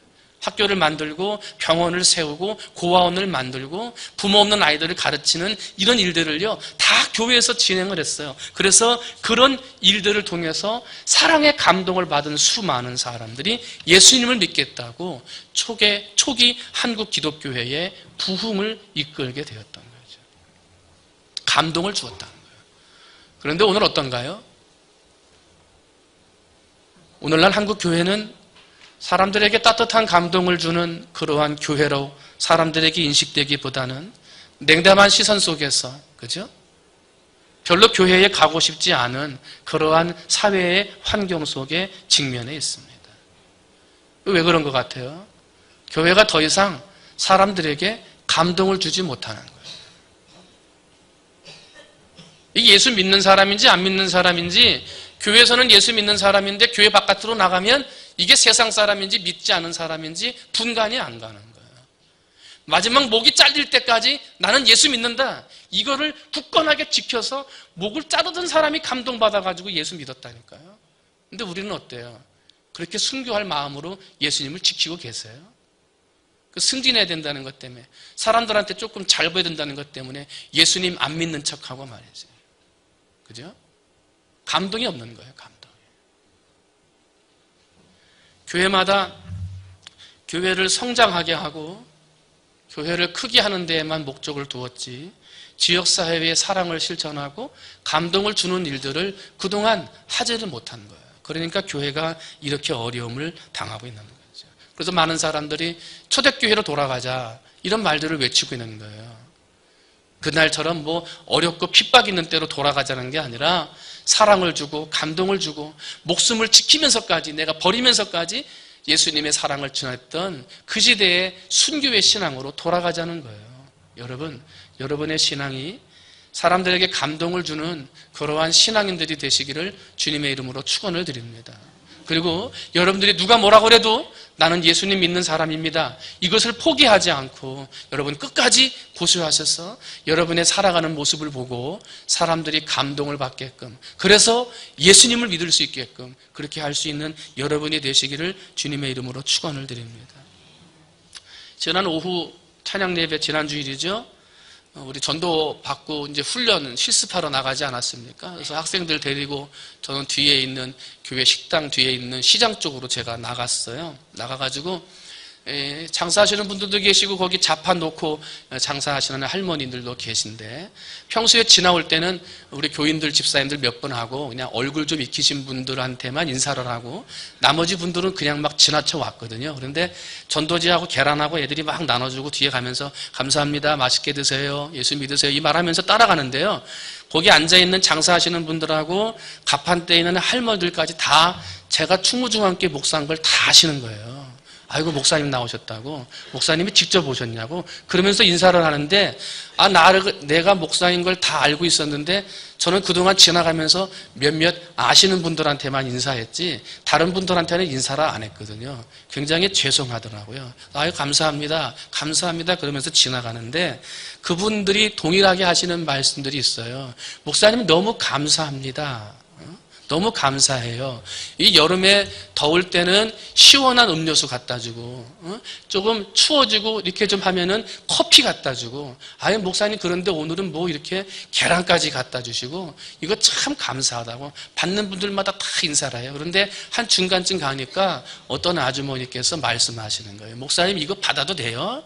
학교를 만들고 병원을 세우고 고아원을 만들고 부모 없는 아이들을 가르치는 이런 일들을요 다 교회에서 진행을 했어요. 그래서 그런 일들을 통해서 사랑의 감동을 받은 수많은 사람들이 예수님을 믿겠다고 초기 한국 기독교회의 부흥을 이끌게 되었던 거죠. 감동을 주었다는 거예요. 그런데 오늘 어떤가요? 오늘날 한국 교회는 사람들에게 따뜻한 감동을 주는 그러한 교회로 사람들에게 인식되기보다는 냉담한 시선 속에서, 그죠? 별로 교회에 가고 싶지 않은 그러한 사회의 환경 속에 직면해 있습니다. 왜 그런 것 같아요? 교회가 더 이상 사람들에게 감동을 주지 못하는 거예요. 이게 예수 믿는 사람인지 안 믿는 사람인지, 교회에서는 예수 믿는 사람인데 교회 바깥으로 나가면 이게 세상 사람인지 믿지 않은 사람인지 분간이 안 가는 거예요. 마지막 목이 잘릴 때까지 나는 예수 믿는다, 이거를 굳건하게 지켜서 목을 자르던 사람이 감동받아가지고 예수 믿었다니까요. 근데 우리는 어때요? 그렇게 순교할 마음으로 예수님을 지키고 계세요? 그 승진해야 된다는 것 때문에, 사람들한테 조금 잘 보여야 된다는 것 때문에 예수님 안 믿는 척하고 말이지. 그죠? 감동이 없는 거예요, 감동이. 교회마다 교회를 성장하게 하고 교회를 크게 하는 데에만 목적을 두었지, 지역사회의 사랑을 실천하고 감동을 주는 일들을 그동안 하지를 못한 거예요. 그러니까 교회가 이렇게 어려움을 당하고 있는 거죠. 그래서 많은 사람들이 초대교회로 돌아가자 이런 말들을 외치고 있는 거예요. 그날처럼 뭐 어렵고 핍박 있는 때로 돌아가자는 게 아니라 사랑을 주고 감동을 주고 목숨을 지키면서까지, 내가 버리면서까지 예수님의 사랑을 전했던 그 시대의 순교의 신앙으로 돌아가자는 거예요. 여러분의 신앙이 사람들에게 감동을 주는 그러한 신앙인들이 되시기를 주님의 이름으로 축원을 드립니다. 그리고 여러분들이 누가 뭐라고 그래도 나는 예수님 믿는 사람입니다, 이것을 포기하지 않고 여러분 끝까지 고수하셔서 여러분의 살아가는 모습을 보고 사람들이 감동을 받게끔, 그래서 예수님을 믿을 수 있게끔 그렇게 할 수 있는 여러분이 되시기를 주님의 이름으로 축원을 드립니다. 지난 오후 찬양 예배, 지난 주일이죠. 우리 전도 받고 이제 훈련 실습하러 나가지 않았습니까? 그래서 학생들 데리고 저는 뒤에 있는 교회 식당 뒤에 있는 시장 쪽으로 제가 나갔어요. 나가가지고 장사하시는 분들도 계시고 거기 자판 놓고 장사하시는 할머니들도 계신데 평소에 지나올 때는 우리 교인들 집사님들 몇 번 하고 그냥 얼굴 좀 익히신 분들한테만 인사를 하고 나머지 분들은 그냥 막 지나쳐 왔거든요. 그런데 전도지하고 계란하고 애들이 막 나눠주고 뒤에 가면서 감사합니다, 맛있게 드세요, 예수 믿으세요 이 말하면서 따라가는데요. 거기 앉아있는 장사하시는 분들하고 가판대에 있는 할머니들까지 다 제가 충무중앙교회 목사인 걸 다 아시는 거예요. 아이고 목사님 나오셨다고, 목사님이 직접 오셨냐고 그러면서 인사를 하는데 내가 목사인 걸 다 알고 있었는데 저는 그동안 지나가면서 몇몇 아시는 분들한테만 인사했지 다른 분들한테는 인사를 안 했거든요. 굉장히 죄송하더라고요. 아유 감사합니다, 감사합니다 그러면서 지나가는데 그분들이 동일하게 하시는 말씀들이 있어요. 목사님 너무 감사합니다. 너무 감사해요. 이 여름에 더울 때는 시원한 음료수 갖다 주고 조금 추워지고 이렇게 좀 하면은 커피 갖다 주고 아유 목사님 그런데 오늘은 뭐 이렇게 계란까지 갖다 주시고 이거 참 감사하다고 받는 분들마다 다 인사를 해요. 그런데 한 중간쯤 가니까 어떤 아주머니께서 말씀하시는 거예요. 목사님 이거 받아도 돼요?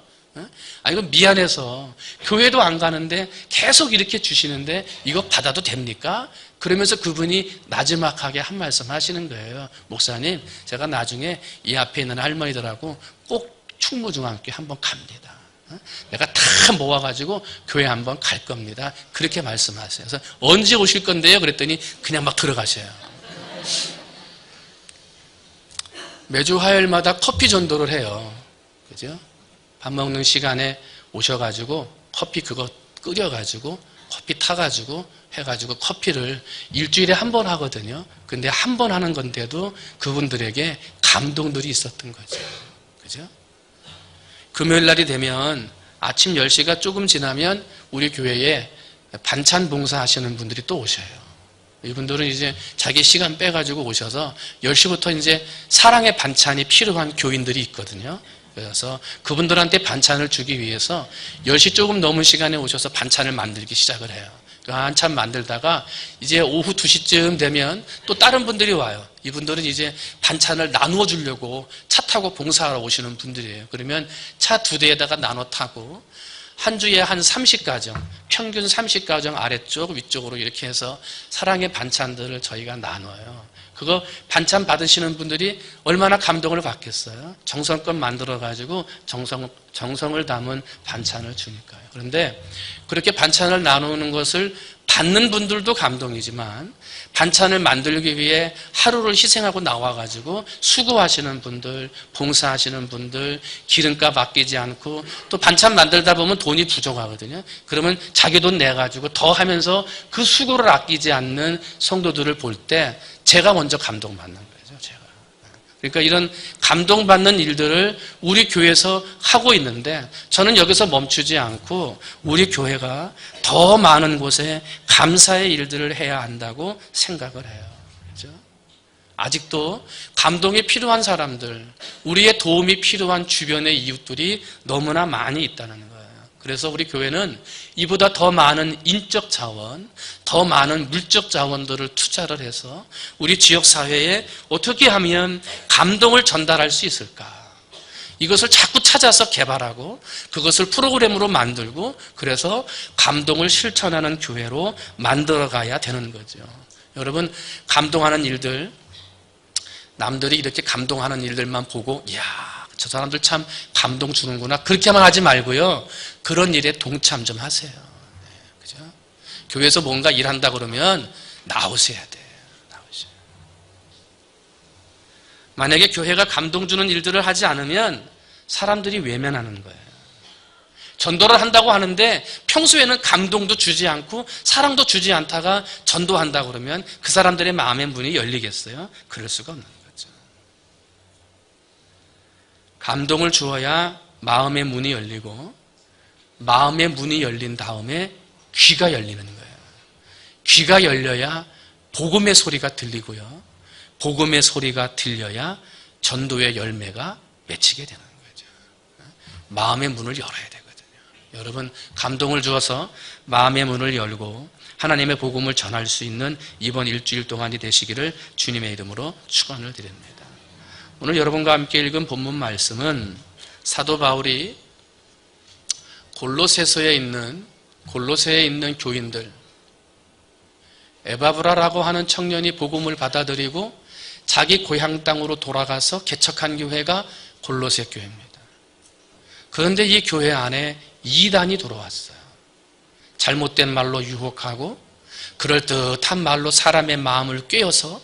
이거 미안해서 교회도 안 가는데 계속 이렇게 주시는데 이거 받아도 됩니까? 그러면서 그분이 나지막하게 한 말씀 하시는 거예요. 목사님 제가 나중에 이 앞에 있는 할머니들하고 꼭 충무중앙교회 한번 갑니다. 내가 다 모아가지고 교회 한번 갈 겁니다. 그렇게 말씀하세요. 그래서 언제 오실 건데요? 그랬더니 그냥 막 들어가셔요. 매주 화요일마다 커피 전도를 해요. 그죠? 밥 먹는 시간에 오셔가지고 커피 그거 끓여가지고 커피 타가지고 해가지고 커피를 일주일에 한 번 하거든요. 근데 한 번 하는 건데도 그분들에게 감동들이 있었던 거죠. 그죠? 금요일 날이 되면 아침 10시가 조금 지나면 우리 교회에 반찬 봉사 하시는 분들이 또 오셔요. 이분들은 이제 자기 시간 빼가지고 오셔서 10시부터 이제 사랑의 반찬이 필요한 교인들이 있거든요. 그래서 그분들한테 반찬을 주기 위해서 10시 조금 넘은 시간에 오셔서 반찬을 만들기 시작을 해요. 한참 만들다가 이제 오후 2시쯤 되면 또 다른 분들이 와요. 이분들은 이제 반찬을 나누어 주려고 차 타고 봉사하러 오시는 분들이에요. 그러면 차 2대에다가 나눠 타고 한 주에 한 30가정, 평균 30가정 아래쪽 위쪽으로 이렇게 해서 사랑의 반찬들을 저희가 나눠요. 그거 반찬 받으시는 분들이 얼마나 감동을 받겠어요. 정성껏 만들어가지고 정성을 담은 반찬을 주니까요. 그런데 그렇게 반찬을 나누는 것을 받는 분들도 감동이지만 반찬을 만들기 위해 하루를 희생하고 나와가지고 수고하시는 분들, 봉사하시는 분들, 기름값 아끼지 않고 또 반찬 만들다 보면 돈이 부족하거든요. 그러면 자기 돈 내가지고 더 하면서 그 수고를 아끼지 않는 성도들을 볼 때 제가 먼저 감동받는 거죠. 제가. 그러니까 이런 감동받는 일들을 우리 교회에서 하고 있는데 저는 여기서 멈추지 않고 우리 교회가 더 많은 곳에 감사의 일들을 해야 한다고 생각을 해요. 그렇죠? 아직도 감동이 필요한 사람들, 우리의 도움이 필요한 주변의 이웃들이 너무나 많이 있다는 거예요. 그래서 우리 교회는 이보다 더 많은 인적 자원, 더 많은 물적 자원들을 투자를 해서 우리 지역사회에 어떻게 하면 감동을 전달할 수 있을까? 이것을 자꾸 찾아서 개발하고 그것을 프로그램으로 만들고 그래서 감동을 실천하는 교회로 만들어가야 되는 거죠. 여러분, 감동하는 일들, 남들이 이렇게 감동하는 일들만 보고 이야, 저 사람들 참 감동 주는구나 그렇게만 하지 말고요. 그런 일에 동참 좀 하세요. 네, 그죠? 교회에서 뭔가 일한다 그러면 나오셔야 돼요. 나오셔야. 만약에 교회가 감동 주는 일들을 하지 않으면 사람들이 외면하는 거예요. 전도를 한다고 하는데 평소에는 감동도 주지 않고 사랑도 주지 않다가 전도한다 그러면 그 사람들의 마음의 문이 열리겠어요? 그럴 수가 없는 거예요. 감동을 주어야 마음의 문이 열리고 마음의 문이 열린 다음에 귀가 열리는 거예요. 귀가 열려야 복음의 소리가 들리고요. 복음의 소리가 들려야 전도의 열매가 맺히게 되는 거죠. 마음의 문을 열어야 되거든요. 여러분, 감동을 주어서 마음의 문을 열고 하나님의 복음을 전할 수 있는 이번 일주일 동안이 되시기를 주님의 이름으로 축원을 드립니다. 오늘 여러분과 함께 읽은 본문 말씀은 사도 바울이 골로새에 있는 교인들, 에바브라라고 하는 청년이 복음을 받아들이고 자기 고향 땅으로 돌아가서 개척한 교회가 골로새 교회입니다. 그런데 이 교회 안에 이단이 들어왔어요. 잘못된 말로 유혹하고 그럴듯한 말로 사람의 마음을 꿰어서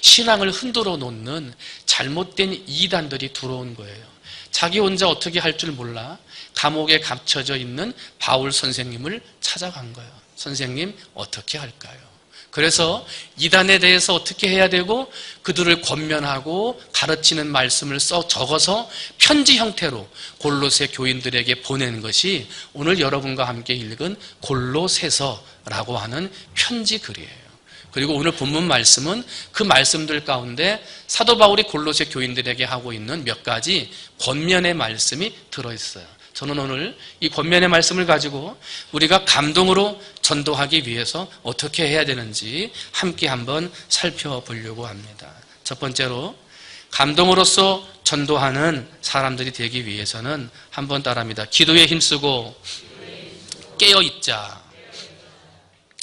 신앙을 흔들어 놓는 잘못된 이단들이 들어온 거예요. 자기 혼자 어떻게 할 줄 몰라 감옥에 갇혀져 있는 바울 선생님을 찾아간 거예요. 선생님, 어떻게 할까요? 그래서 이단에 대해서 어떻게 해야 되고 그들을 권면하고 가르치는 말씀을 적어서 편지 형태로 골로새 교인들에게 보낸 것이 오늘 여러분과 함께 읽은 골로새서라고 하는 편지 글이에요. 그리고 오늘 본문 말씀은 그 말씀들 가운데 사도 바울이 골로새 교인들에게 하고 있는 몇 가지 권면의 말씀이 들어있어요. 저는 오늘 이 권면의 말씀을 가지고 우리가 감동으로 전도하기 위해서 어떻게 해야 되는지 함께 한번 살펴보려고 합니다. 첫 번째로, 감동으로서 전도하는 사람들이 되기 위해서는 한번 따라합니다. 기도에 힘쓰고 깨어있자.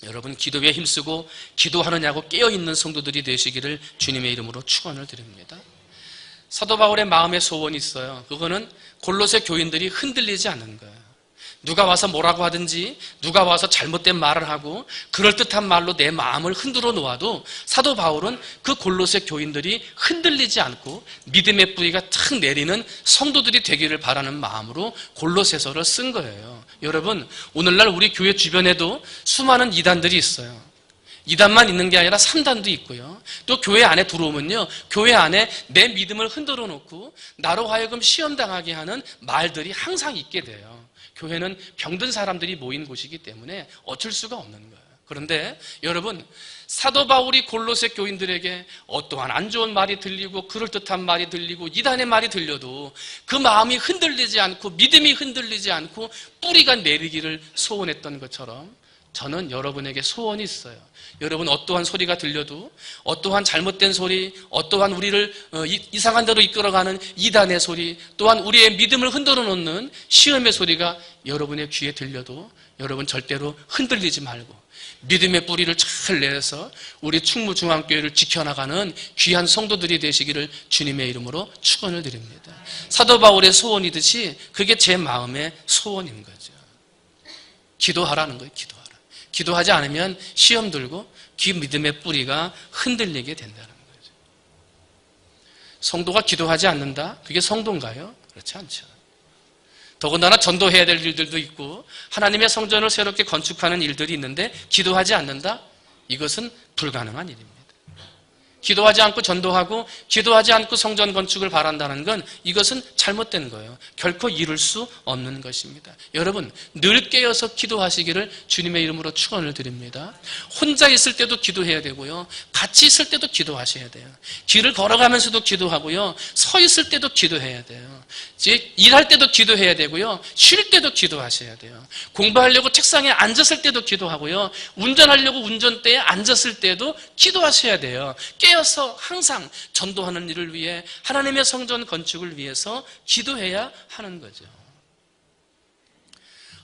여러분, 기도에 힘쓰고 기도하느냐고 깨어있는 성도들이 되시기를 주님의 이름으로 축원을 드립니다. 사도 바울의 마음의 소원이 있어요. 그거는 골로새 교인들이 흔들리지 않는 거예요. 누가 와서 뭐라고 하든지, 누가 와서 잘못된 말을 하고 그럴듯한 말로 내 마음을 흔들어 놓아도 사도 바울은 그 골로새 교인들이 흔들리지 않고 믿음의 뿌리가 탁 내리는 성도들이 되기를 바라는 마음으로 골로새서를 쓴 거예요. 여러분, 오늘날 우리 교회 주변에도 수많은 이단들이 있어요. 2단만 있는 게 아니라 3단도 있고요. 또 교회 안에 들어오면요, 교회 안에 내 믿음을 흔들어 놓고 나로 하여금 시험당하게 하는 말들이 항상 있게 돼요. 교회는 병든 사람들이 모인 곳이기 때문에 어쩔 수가 없는 거예요. 그런데 여러분, 사도 바울이 골로새 교인들에게 어떠한 안 좋은 말이 들리고 그럴듯한 말이 들리고 이단의 말이 들려도 그 마음이 흔들리지 않고 믿음이 흔들리지 않고 뿌리가 내리기를 소원했던 것처럼 저는 여러분에게 소원이 있어요. 여러분, 어떠한 소리가 들려도, 어떠한 잘못된 소리, 어떠한 우리를 이상한 데로 이끌어가는 이단의 소리, 또한 우리의 믿음을 흔들어 놓는 시험의 소리가 여러분의 귀에 들려도 여러분 절대로 흔들리지 말고 믿음의 뿌리를 잘 내서 우리 충무중앙교회를 지켜나가는 귀한 성도들이 되시기를 주님의 이름으로 축원을 드립니다. 사도 바울의 소원이듯이 그게 제 마음의 소원인 거죠. 기도하라는 거예요. 기도하지 않으면 시험 들고 믿음의 뿌리가 흔들리게 된다는 거죠. 성도가 기도하지 않는다? 그게 성도인가요? 그렇지 않죠. 더군다나 전도해야 될 일들도 있고 하나님의 성전을 새롭게 건축하는 일들이 있는데 기도하지 않는다? 이것은 불가능한 일입니다. 기도하지 않고 전도하고 기도하지 않고 성전 건축을 바란다는 건 이것은 잘못된 거예요. 결코 이룰 수 없는 것입니다. 여러분, 늘 깨어서 기도하시기를 주님의 이름으로 축원을 드립니다. 혼자 있을 때도 기도해야 되고요, 같이 있을 때도 기도하셔야 돼요. 길을 걸어가면서도 기도하고요, 서 있을 때도 기도해야 돼요. 일할 때도 기도해야 되고요, 쉴 때도 기도하셔야 돼요. 공부하려고 책상에 앉았을 때도 기도하고요, 운전하려고 운전대에 앉았을 때도 기도하셔야 돼요. 깨어서 항상 전도하는 일을 위해, 하나님의 성전 건축을 위해서 기도해야 하는 거죠.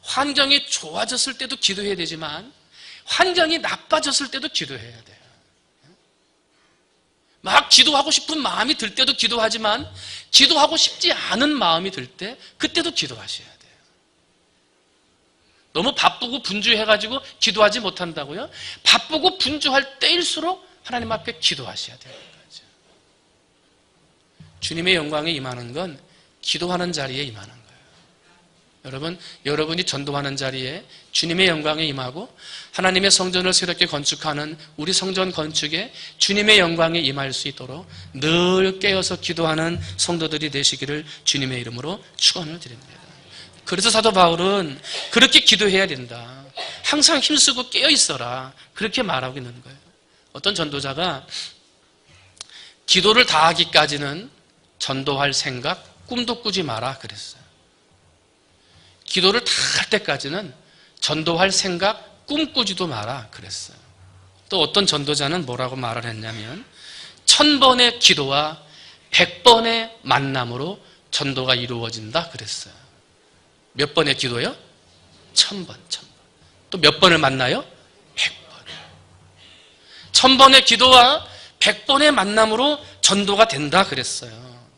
환경이 좋아졌을 때도 기도해야 되지만 환경이 나빠졌을 때도 기도해야 돼요. 막 기도하고 싶은 마음이 들 때도 기도하지만 기도하고 싶지 않은 마음이 들 때 그때도 기도하셔야 돼요. 너무 바쁘고 분주해가지고 기도하지 못한다고요? 바쁘고 분주할 때일수록 하나님 앞에 기도하셔야 되는 거죠. 주님의 영광에 임하는 건 기도하는 자리에 임하는 거예요. 여러분이 전도하는 자리에 주님의 영광에 임하고 하나님의 성전을 새롭게 건축하는 우리 성전 건축에 주님의 영광에 임할 수 있도록 늘 깨어서 기도하는 성도들이 되시기를 주님의 이름으로 축원을 드립니다. 그래서 사도 바울은 그렇게 기도해야 된다, 항상 힘쓰고 깨어 있어라, 그렇게 말하고 있는 거예요. 어떤 전도자가 기도를 다하기까지는 전도할 생각, 꿈도 꾸지 마라 그랬어요. 기도를 다 할 때까지는 전도할 생각 꿈꾸지도 마라 그랬어요. 또 어떤 전도자는 뭐라고 말을 했냐면 1000번의 기도와 100번의 만남으로 전도가 이루어진다 그랬어요. 몇 번의 기도요? 1000번. 또 몇 번을 만나요? 100번. 1000번의 기도와 100번의 만남으로 전도가 된다 그랬어요.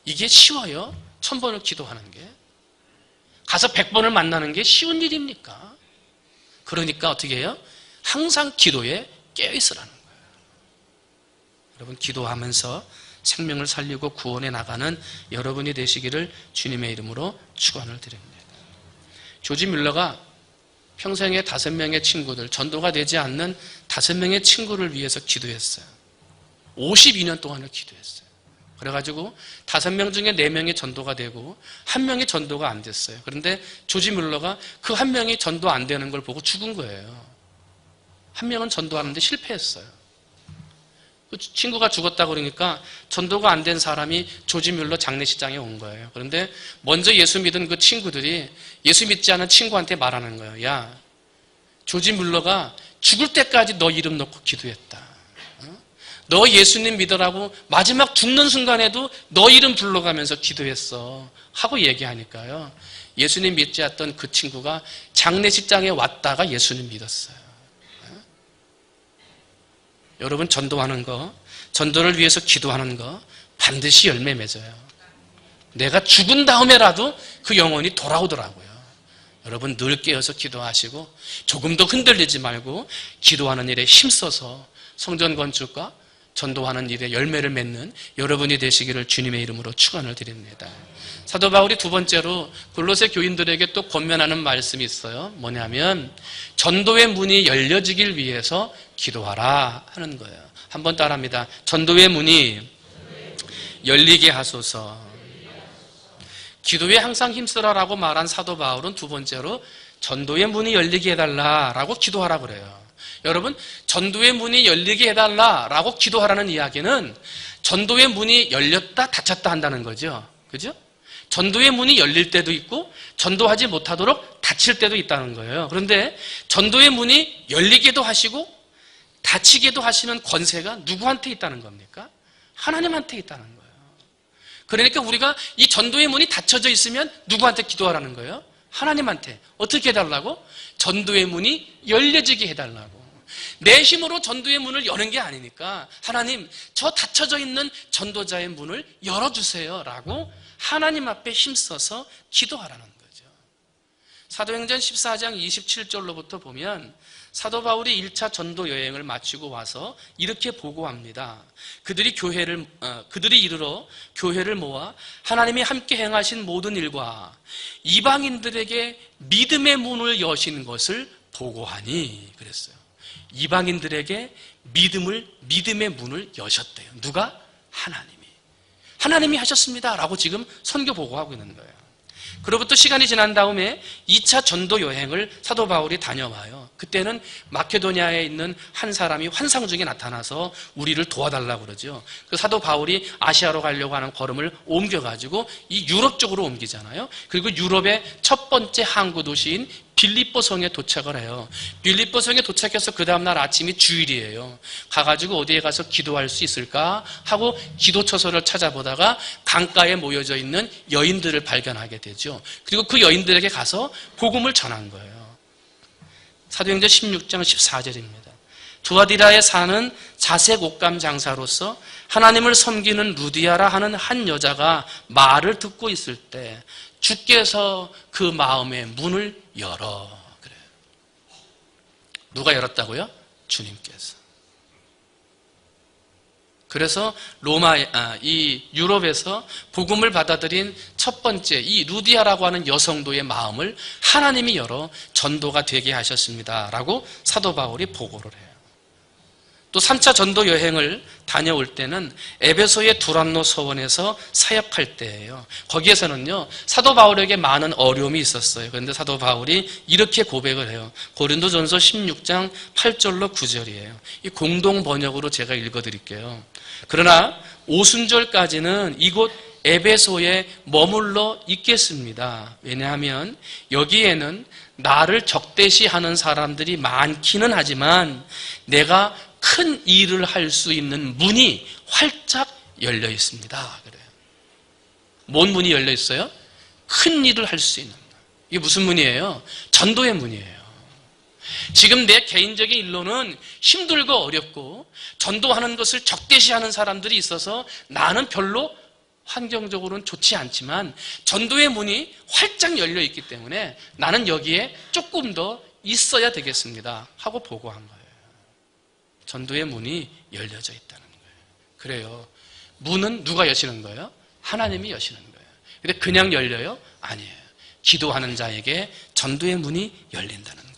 이게 쉬워요? 1000번을 기도하는 게? 가서 100번을 만나는 게 쉬운 일입니까? 그러니까 어떻게 해요? 항상 기도에 깨어있으라는 거예요. 여러분, 기도하면서 생명을 살리고 구원해 나가는 여러분이 되시기를 주님의 이름으로 축원을 드립니다. 조지 뮬러가 평생에 5명의 친구들, 전도가 되지 않는 5명의 친구를 위해서 기도했어요. 52년 동안을 기도했어요. 그래가지고 5명 중에 4명이 전도가 되고 1명이 전도가 안 됐어요. 그런데 조지 뮬러가 그 1명이 전도 안 되는 걸 보고 죽은 거예요. 1명은 전도하는데 실패했어요. 그 친구가 죽었다 그러니까 전도가 안 된 사람이 조지 뮬러 장례식장에 온 거예요. 그런데 먼저 예수 믿은 그 친구들이 예수 믿지 않은 친구한테 말하는 거예요. 야, 조지 뮬러가 죽을 때까지 너 이름 놓고 기도했다. 너 예수님 믿으라고 마지막 죽는 순간에도 너 이름 불러가면서 기도했어 하고 얘기하니까요, 예수님 믿지 않던 그 친구가 장례식장에 왔다가 예수님 믿었어요. 여러분, 전도하는 거, 전도를 위해서 기도하는 거 반드시 열매 맺어요. 내가 죽은 다음에라도 그 영혼이 돌아오더라고요. 여러분, 늘 깨어서 기도하시고 조금도 흔들리지 말고 기도하는 일에 힘써서 성전 건축과 전도하는 일에 열매를 맺는 여러분이 되시기를 주님의 이름으로 축원을 드립니다. 사도 바울이 두 번째로 골로새 교인들에게 또 권면하는 말씀이 있어요. 뭐냐면 전도의 문이 열려지길 위해서 기도하라 하는 거예요. 한번 따라합니다. 전도의 문이 열리게 하소서. 기도에 항상 힘쓰라라고 말한 사도 바울은 두 번째로 전도의 문이 열리게 해달라라고 기도하라 그래요. 여러분, 전도의 문이 열리게 해달라라고 기도하라는 이야기는 전도의 문이 열렸다 닫혔다 한다는 거죠. 그죠? 전도의 문이 열릴 때도 있고 전도하지 못하도록 닫힐 때도 있다는 거예요. 그런데 전도의 문이 열리게도 하시고 닫히게도 하시는 권세가 누구한테 있다는 겁니까? 하나님한테 있다는 거예요. 그러니까 우리가 이 전도의 문이 닫혀져 있으면 누구한테 기도하라는 거예요? 하나님한테. 어떻게 해달라고? 전도의 문이 열려지게 해달라고. 내 힘으로 전도의 문을 여는 게 아니니까 하나님, 저 닫혀져 있는 전도자의 문을 열어주세요 라고 하나님 앞에 힘써서 기도하라는 거죠. 사도행전 14장 27절로부터 보면 사도 바울이 1차 전도 여행을 마치고 와서 이렇게 보고합니다. 그들이 이르러 교회를 모아 하나님이 함께 행하신 모든 일과 이방인들에게 믿음의 문을 여신 것을 보고하니 그랬어요. 이방인들에게 믿음의 문을 여셨대요. 누가? 하나님이 하셨습니다 라고 지금 선교 보고하고 있는 거예요. 그로부터 시간이 지난 다음에 2차 전도 여행을 사도 바울이 다녀와요. 그때는 마케도니아에 있는 한 사람이 환상 중에 나타나서 우리를 도와달라고 그러죠. 그 사도 바울이 아시아로 가려고 하는 걸음을 옮겨가지고 이 유럽 쪽으로 옮기잖아요. 그리고 유럽의 첫 번째 항구 도시인 빌립보 성에 도착을 해요. 빌립보 성에 도착해서 그 다음날 아침이 주일이에요. 가가지고 어디에 가서 기도할 수 있을까 하고 기도처소를 찾아보다가 강가에 모여져 있는 여인들을 발견하게 되죠. 그리고 그 여인들에게 가서 복음을 전한 거예요. 사도행전 16장 14절입니다. 두아디라에 사는 자색 옷감 장사로서 하나님을 섬기는 루디아라 하는 한 여자가 말을 듣고 있을 때 주께서 그 마음의 문을 열어. 그래요. 누가 열었다고요? 주님께서. 그래서 이 유럽에서 복음을 받아들인 첫 번째 이 루디아라고 하는 여성도의 마음을 하나님이 열어 전도가 되게 하셨습니다 라고 사도 바울이 보고를 해요. 또 3차 전도 여행을 다녀올 때는 에베소의 두란노 서원에서 사역할 때예요. 거기에서는요, 사도 바울에게 많은 어려움이 있었어요. 그런데 사도 바울이 이렇게 고백을 해요. 고린도전서 16장 8절로 9절이에요. 이 공동 번역으로 제가 읽어드릴게요. 그러나 오순절까지는 이곳 에베소에 머물러 있겠습니다. 왜냐하면 여기에는 나를 적대시하는 사람들이 많기는 하지만 내가 큰 일을 할 수 있는 문이 활짝 열려 있습니다. 그래요. 뭔 문이 열려 있어요? 큰 일을 할 수 있는. 이게 무슨 문이에요? 전도의 문이에요. 지금 내 개인적인 일로는 힘들고 어렵고 전도하는 것을 적대시하는 사람들이 있어서 나는 별로 환경적으로는 좋지 않지만 전도의 문이 활짝 열려 있기 때문에 나는 여기에 조금 더 있어야 되겠습니다 하고 보고한 거예요. 전도의 문이 열려져 있다는 거예요. 그래요. 문은 누가 여시는 거예요? 하나님이 여시는 거예요. 근데 그냥 열려요? 아니에요. 기도하는 자에게 전도의 문이 열린다는 거예요.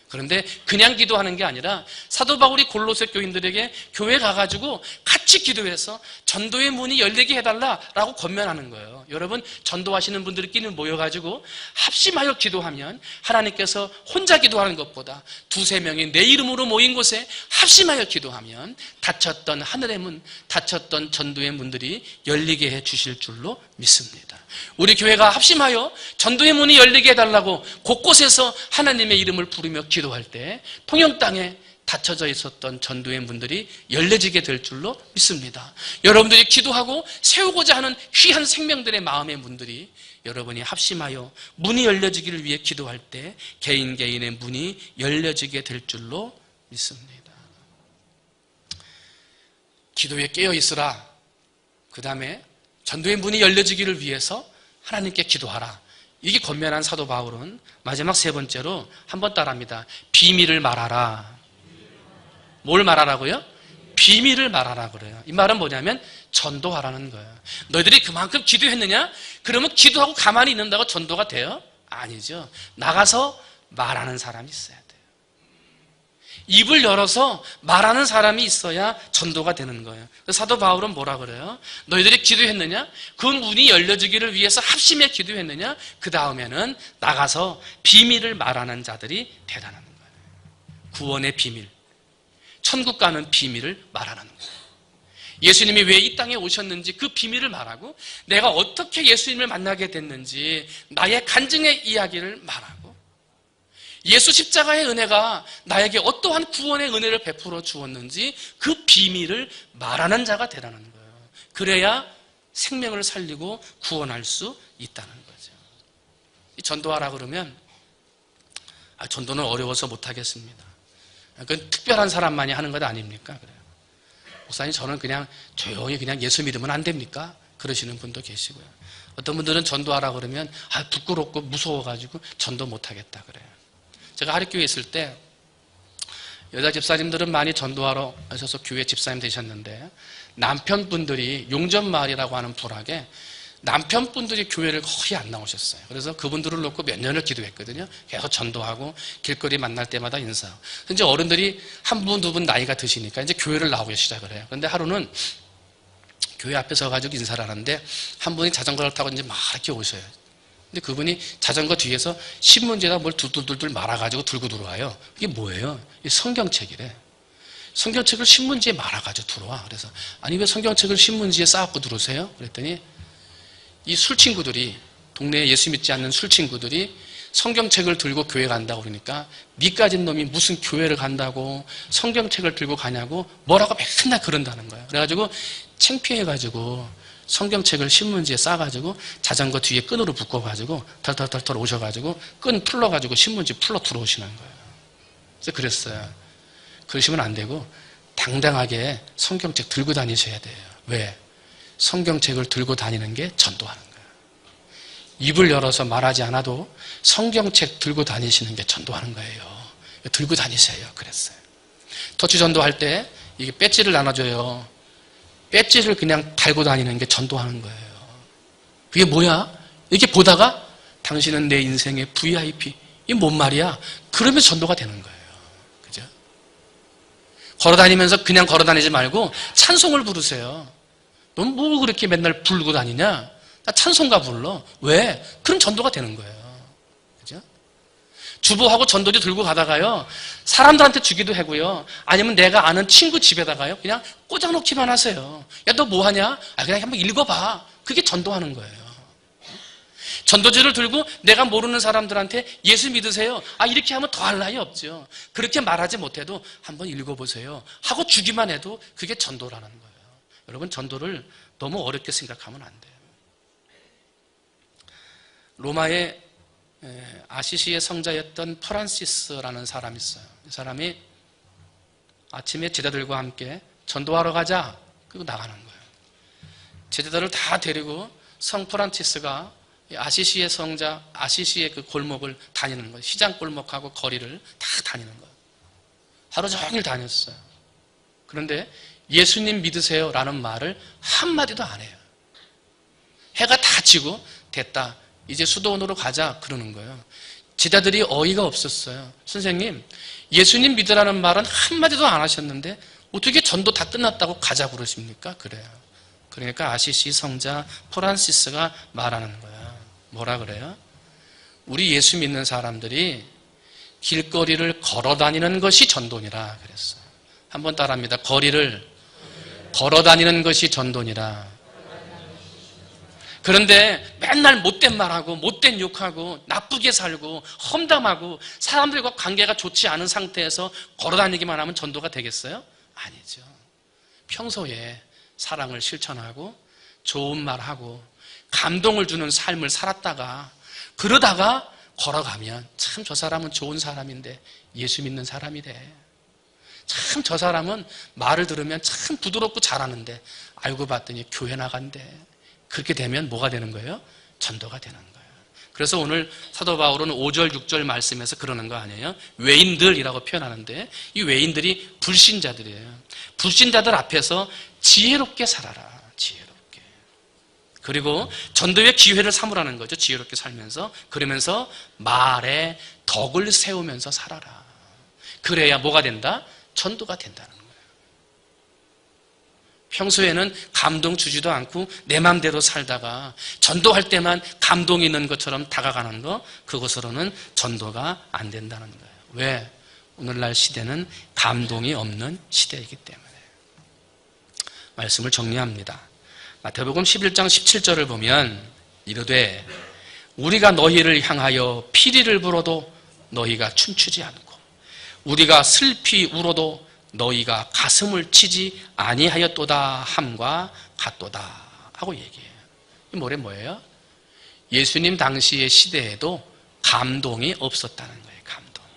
그런데 그냥 기도하는 게 아니라 사도 바울이 골로새 교인들에게 교회 가가지고 같이 기도해서 전도의 문이 열리게 해달라라고 권면하는 거예요. 여러분, 전도하시는 분들끼리 모여가지고 합심하여 기도하면 하나님께서 혼자 기도하는 것보다 두세 명이 내 이름으로 모인 곳에 합심하여 기도하면 닫혔던 하늘의 문, 닫혔던 전도의 문들이 열리게 해 주실 줄로 믿습니다. 우리 교회가 합심하여 전도의 문이 열리게 해달라고 곳곳에서 하나님의 이름을 부르며 기도할 때 통영 땅에 닫혀져 있었던 전도의 문들이 열려지게 될 줄로 믿습니다. 여러분들이 기도하고 세우고자 하는 귀한 생명들의 마음의 문들이 여러분이 합심하여 문이 열려지기를 위해 기도할 때 개인 개인의 문이 열려지게 될 줄로 믿습니다. 기도에 깨어 있으라. 그 다음에 전도의 문이 열려지기를 위해서 하나님께 기도하라. 이게 권면한 사도 바울은 마지막 세 번째로 한번 따라합니다. 비밀을 말하라. 뭘 말하라고요? 비밀을 말하라 그래요. 이 말은 뭐냐면 전도하라는 거예요. 너희들이 그만큼 기도했느냐? 그러면 기도하고 가만히 있는다고 전도가 돼요? 아니죠. 나가서 말하는 사람이 있어야 돼요. 입을 열어서 말하는 사람이 있어야 전도가 되는 거예요. 사도 바울은 뭐라 그래요? 너희들이 기도했느냐? 그 문이 열려지기를 위해서 합심해 기도했느냐? 그 다음에는 나가서 비밀을 말하는 자들이 되라는 거예요. 구원의 비밀, 천국 가는 비밀을 말하는 거예요. 예수님이 왜 이 땅에 오셨는지 그 비밀을 말하고 내가 어떻게 예수님을 만나게 됐는지 나의 간증의 이야기를 말하고 예수 십자가의 은혜가 나에게 어떠한 구원의 은혜를 베풀어 주었는지 그 비밀을 말하는 자가 되라는 거예요. 그래야 생명을 살리고 구원할 수 있다는 거죠. 이 전도하라 그러면 전도는 어려워서 못하겠습니다. 그건 특별한 사람만이 하는 것 아닙니까? 그래요. 목사님, 저는 그냥 조용히 그냥 예수 믿으면 안 됩니까? 그러시는 분도 계시고요. 어떤 분들은 전도하라 그러면 부끄럽고 무서워가지고 전도 못하겠다 그래요. 제가 하립교회에 있을 때 여자 집사님들은 많이 전도하러 오셔서 교회 집사님 되셨는데 남편분들이 용전마을이라고 하는 부락에 남편분들이 교회를 거의 안 나오셨어요. 그래서 그분들을 놓고 몇 년을 기도했거든요. 계속 전도하고 길거리 만날 때마다 인사하고. 이제 어른들이 한 분, 두 분 나이가 드시니까 이제 교회를 나오기 시작을 해요. 그런데 하루는 교회 앞에 서가지고 인사를 하는데 한 분이 자전거를 타고 이제 막 이렇게 오셔요. 근데 그분이 자전거 뒤에서 신문지에다 뭘 둘둘둘둘 말아가지고 들고 들어와요. 이게 뭐예요? 이게 성경책이래. 성경책을 신문지에 말아가지고 들어와. 그래서 아니 왜 성경책을 신문지에 쌓고 들어오세요? 그랬더니 이 술친구들이 동네에 예수 믿지 않는 술친구들이 성경책을 들고 교회 간다고 그러니까 니까진 놈이 무슨 교회를 간다고 성경책을 들고 가냐고 뭐라고 맨날 그런다는 거예요. 그래가지고 창피해가지고 성경책을 신문지에 싸가지고 자전거 뒤에 끈으로 묶어가지고 털털털털 오셔가지고 끈 풀러가지고 신문지 풀러 들어오시는 거예요. 그래서 그랬어요. 그러시면 안 되고 당당하게 성경책 들고 다니셔야 돼요. 왜? 성경책을 들고 다니는 게 전도하는 거예요. 입을 열어서 말하지 않아도 성경책 들고 다니시는 게 전도하는 거예요. 들고 다니세요. 그랬어요. 터치 전도할 때 이게 배지를 나눠줘요. 배지를 그냥 달고 다니는 게 전도하는 거예요. 그게 뭐야? 이렇게 보다가 당신은 내 인생의 VIP. 이게 뭔 말이야? 그러면 전도가 되는 거예요. 그죠? 걸어다니면서 그냥 걸어다니지 말고 찬송을 부르세요. 넌 뭐 그렇게 맨날 부르고 다니냐? 나 찬송가 불러. 왜? 그럼 전도가 되는 거예요. 그죠? 주보하고 전도지 들고 가다가요, 사람들한테 주기도 하고요, 아니면 내가 아는 친구 집에다가요, 그냥 꽂아놓기만 하세요. 야, 너 뭐 하냐? 그냥 한번 읽어봐. 그게 전도하는 거예요. 전도지를 들고 내가 모르는 사람들한테 예수 믿으세요. 이렇게 하면 더할 나위 없죠. 그렇게 말하지 못해도 한번 읽어보세요 하고 주기만 해도 그게 전도라는 거예요. 여러분, 전도를 너무 어렵게 생각하면 안 돼요. 로마의 아시시의 성자였던 프란시스라는 사람이 있어요. 이 사람이 아침에 제자들과 함께 전도하러 가자, 그리고 나가는 거예요. 제자들을 다 데리고 성 프란시스가 아시시의 성자, 아시시의 그 골목을 다니는 거예요. 시장 골목하고 거리를 다 다니는 거예요. 하루 종일 다녔어요. 그런데 예수님 믿으세요 라는 말을 한마디도 안 해요. 해가 다 지고 됐다, 이제 수도원으로 가자 그러는 거예요. 제자들이 어이가 없었어요. 선생님, 예수님 믿으라는 말은 한마디도 안 하셨는데 어떻게 전도 다 끝났다고 가자 그러십니까? 그래요. 그러니까 아시시 성자 프란시스가 말하는 거예요. 뭐라 그래요? 우리 예수 믿는 사람들이 길거리를 걸어 다니는 것이 전도니라 그랬어요. 한번 따라합니다. 거리를 걸어 다니는 것이 전도니라. 그런데 맨날 못된 말하고 못된 욕하고 나쁘게 살고 험담하고 사람들과 관계가 좋지 않은 상태에서 걸어 다니기만 하면 전도가 되겠어요? 아니죠. 평소에 사랑을 실천하고 좋은 말하고 감동을 주는 삶을 살았다가 그러다가 걸어가면 참 저 사람은 좋은 사람인데 예수 믿는 사람이래. 참 저 사람은 말을 들으면 참 부드럽고 잘하는데 알고 봤더니 교회 나간대. 그렇게 되면 뭐가 되는 거예요? 전도가 되는 거예요. 그래서 오늘 사도 바울은 5절 6절 말씀에서 그러는 거 아니에요? 외인들이라고 표현하는데 이 외인들이 불신자들이에요. 불신자들 앞에서 지혜롭게 살아라. 지혜롭게. 그리고 전도의 기회를 삼으라는 거죠. 지혜롭게 살면서. 그러면서 말에 덕을 세우면서 살아라. 그래야 뭐가 된다? 전도가 된다는 거예요. 평소에는 감동 주지도 않고 내 맘대로 살다가 전도할 때만 감동이 있는 것처럼 다가가는 거, 그것으로는 전도가 안 된다는 거예요. 왜? 오늘날 시대는 감동이 없는 시대이기 때문에. 말씀을 정리합니다. 마태복음 11장 17절을 보면 이르되 우리가 너희를 향하여 피리를 불어도 너희가 춤추지 않고 우리가 슬피 울어도 너희가 가슴을 치지 아니하였도다 함과 같도다 하고 얘기해요. 이 뭐예요? 예수님 당시의 시대에도 감동이 없었다는 거예요. 감동이.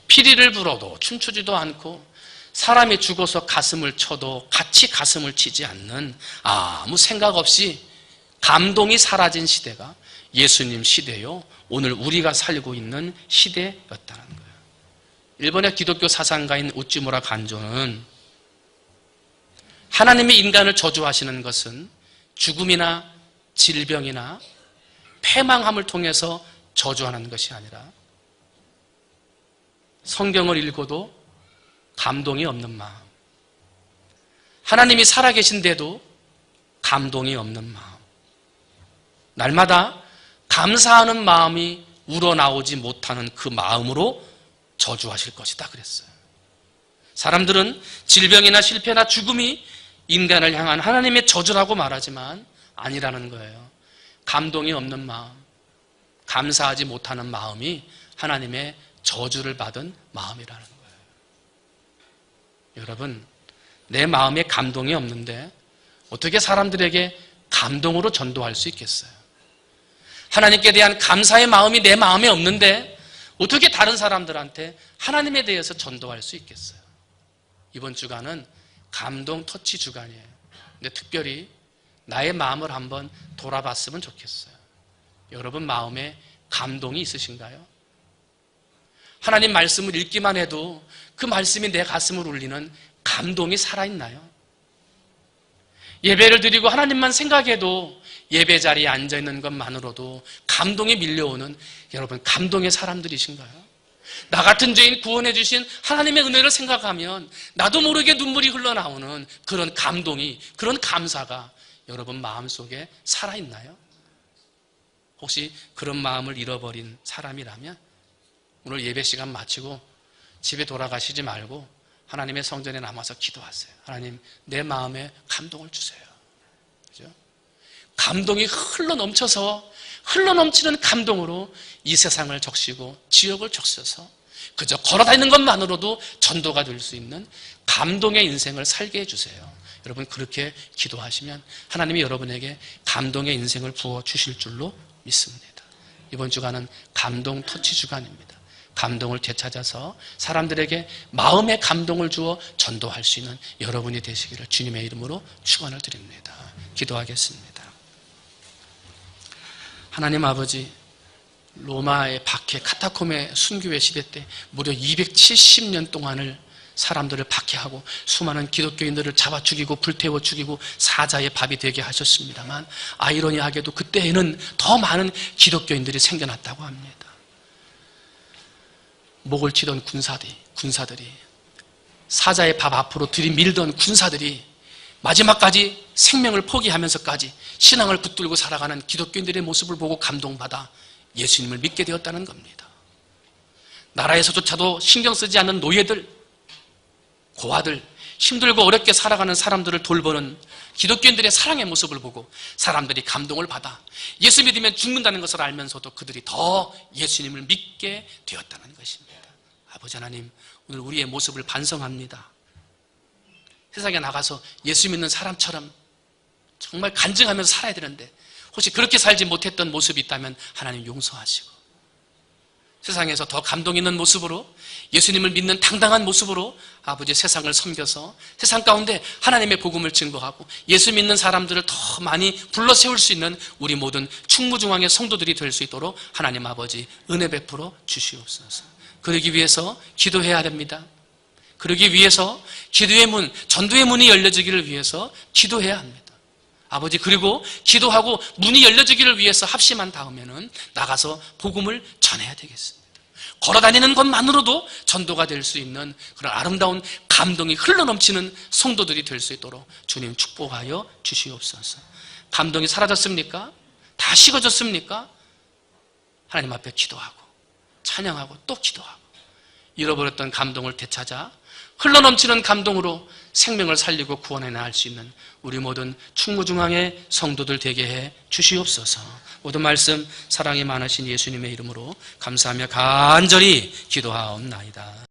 피리를 불어도 춤추지도 않고 사람이 죽어서 가슴을 쳐도 같이 가슴을 치지 않는 아무 생각 없이 감동이 사라진 시대가 예수님 시대요. 오늘 우리가 살고 있는 시대였다는 거예요. 일본의 기독교 사상가인 우찌무라 간조는 하나님이 인간을 저주하시는 것은 죽음이나 질병이나 패망함을 통해서 저주하는 것이 아니라 성경을 읽어도 감동이 없는 마음, 하나님이 살아계신데도 감동이 없는 마음, 날마다 감사하는 마음이 우러나오지 못하는 그 마음으로 저주하실 것이다 그랬어요. 사람들은 질병이나 실패나 죽음이 인간을 향한 하나님의 저주라고 말하지만 아니라는 거예요. 감동이 없는 마음, 감사하지 못하는 마음이 하나님의 저주를 받은 마음이라는 거예요. 여러분, 내 마음에 감동이 없는데 어떻게 사람들에게 감동으로 전도할 수 있겠어요? 하나님께 대한 감사의 마음이 내 마음에 없는데 어떻게 다른 사람들한테 하나님에 대해서 전도할 수 있겠어요? 이번 주간은 감동 터치 주간이에요. 근데 특별히 나의 마음을 한번 돌아봤으면 좋겠어요. 여러분 마음에 감동이 있으신가요? 하나님 말씀을 읽기만 해도 그 말씀이 내 가슴을 울리는 감동이 살아있나요? 예배를 드리고 하나님만 생각해도 예배 자리에 앉아있는 것만으로도 감동이 밀려오는 여러분 감동의 사람들이신가요? 나 같은 죄인 구원해 주신 하나님의 은혜를 생각하면 나도 모르게 눈물이 흘러나오는 그런 감동이, 그런 감사가 여러분 마음속에 살아있나요? 혹시 그런 마음을 잃어버린 사람이라면 오늘 예배 시간 마치고 집에 돌아가시지 말고 하나님의 성전에 남아서 기도하세요. 하나님, 내 마음에 감동을 주세요. 그죠? 감동이 흘러넘치는 감동으로 이 세상을 적시고 지옥을 적셔서 그저 걸어다니는 것만으로도 전도가 될 수 있는 감동의 인생을 살게 해주세요. 여러분 그렇게 기도하시면 하나님이 여러분에게 감동의 인생을 부어주실 줄로 믿습니다. 이번 주간은 감동 터치 주간입니다. 감동을 되찾아서 사람들에게 마음의 감동을 주어 전도할 수 있는 여러분이 되시기를 주님의 이름으로 축원을 드립니다. 기도하겠습니다. 하나님 아버지, 로마의 박해, 카타콤의 순교의 시대 때 무려 270년 동안을 사람들을 박해하고 수많은 기독교인들을 잡아 죽이고 불태워 죽이고 사자의 밥이 되게 하셨습니다만 아이러니하게도 그때에는 더 많은 기독교인들이 생겨났다고 합니다. 목을 치던 군사들이 사자의 밥 앞으로 들이밀던 군사들이 마지막까지 생명을 포기하면서까지 신앙을 붙들고 살아가는 기독교인들의 모습을 보고 감동받아 예수님을 믿게 되었다는 겁니다. 나라에서조차도 신경 쓰지 않는 노예들, 고아들, 힘들고 어렵게 살아가는 사람들을 돌보는 기독교인들의 사랑의 모습을 보고 사람들이 감동을 받아 예수 믿으면 죽는다는 것을 알면서도 그들이 더 예수님을 믿게 되었다는 것입니다. 아버지 하나님, 오늘 우리의 모습을 반성합니다. 세상에 나가서 예수 믿는 사람처럼 정말 간증하면서 살아야 되는데 혹시 그렇게 살지 못했던 모습이 있다면 하나님 용서하시고 세상에서 더 감동 있는 모습으로 예수님을 믿는 당당한 모습으로 아버지 세상을 섬겨서 세상 가운데 하나님의 복음을 증거하고 예수 믿는 사람들을 더 많이 불러 세울 수 있는 우리 모든 충무중앙의 성도들이 될 수 있도록 하나님 아버지 은혜 베풀어 주시옵소서. 그러기 위해서 기도해야 됩니다. 그러기 위해서 기도의 문, 전도의 문이 열려지기를 위해서 기도해야 합니다. 아버지, 그리고 기도하고 문이 열려지기를 위해서 합심한 다음에는 나가서 복음을 전해야 되겠습니다. 걸어다니는 것만으로도 전도가 될 수 있는 그런 아름다운 감동이 흘러넘치는 성도들이 될 수 있도록 주님 축복하여 주시옵소서. 감동이 사라졌습니까? 다 식어졌습니까? 하나님 앞에 기도하고 찬양하고 또 기도하고 잃어버렸던 감동을 되찾아 흘러넘치는 감동으로 생명을 살리고 구원해 나갈 수 있는 우리 모든 충무중앙의 성도들 되게 해 주시옵소서. 모든 말씀 사랑이 많으신 예수님의 이름으로 감사하며 간절히 기도하옵나이다.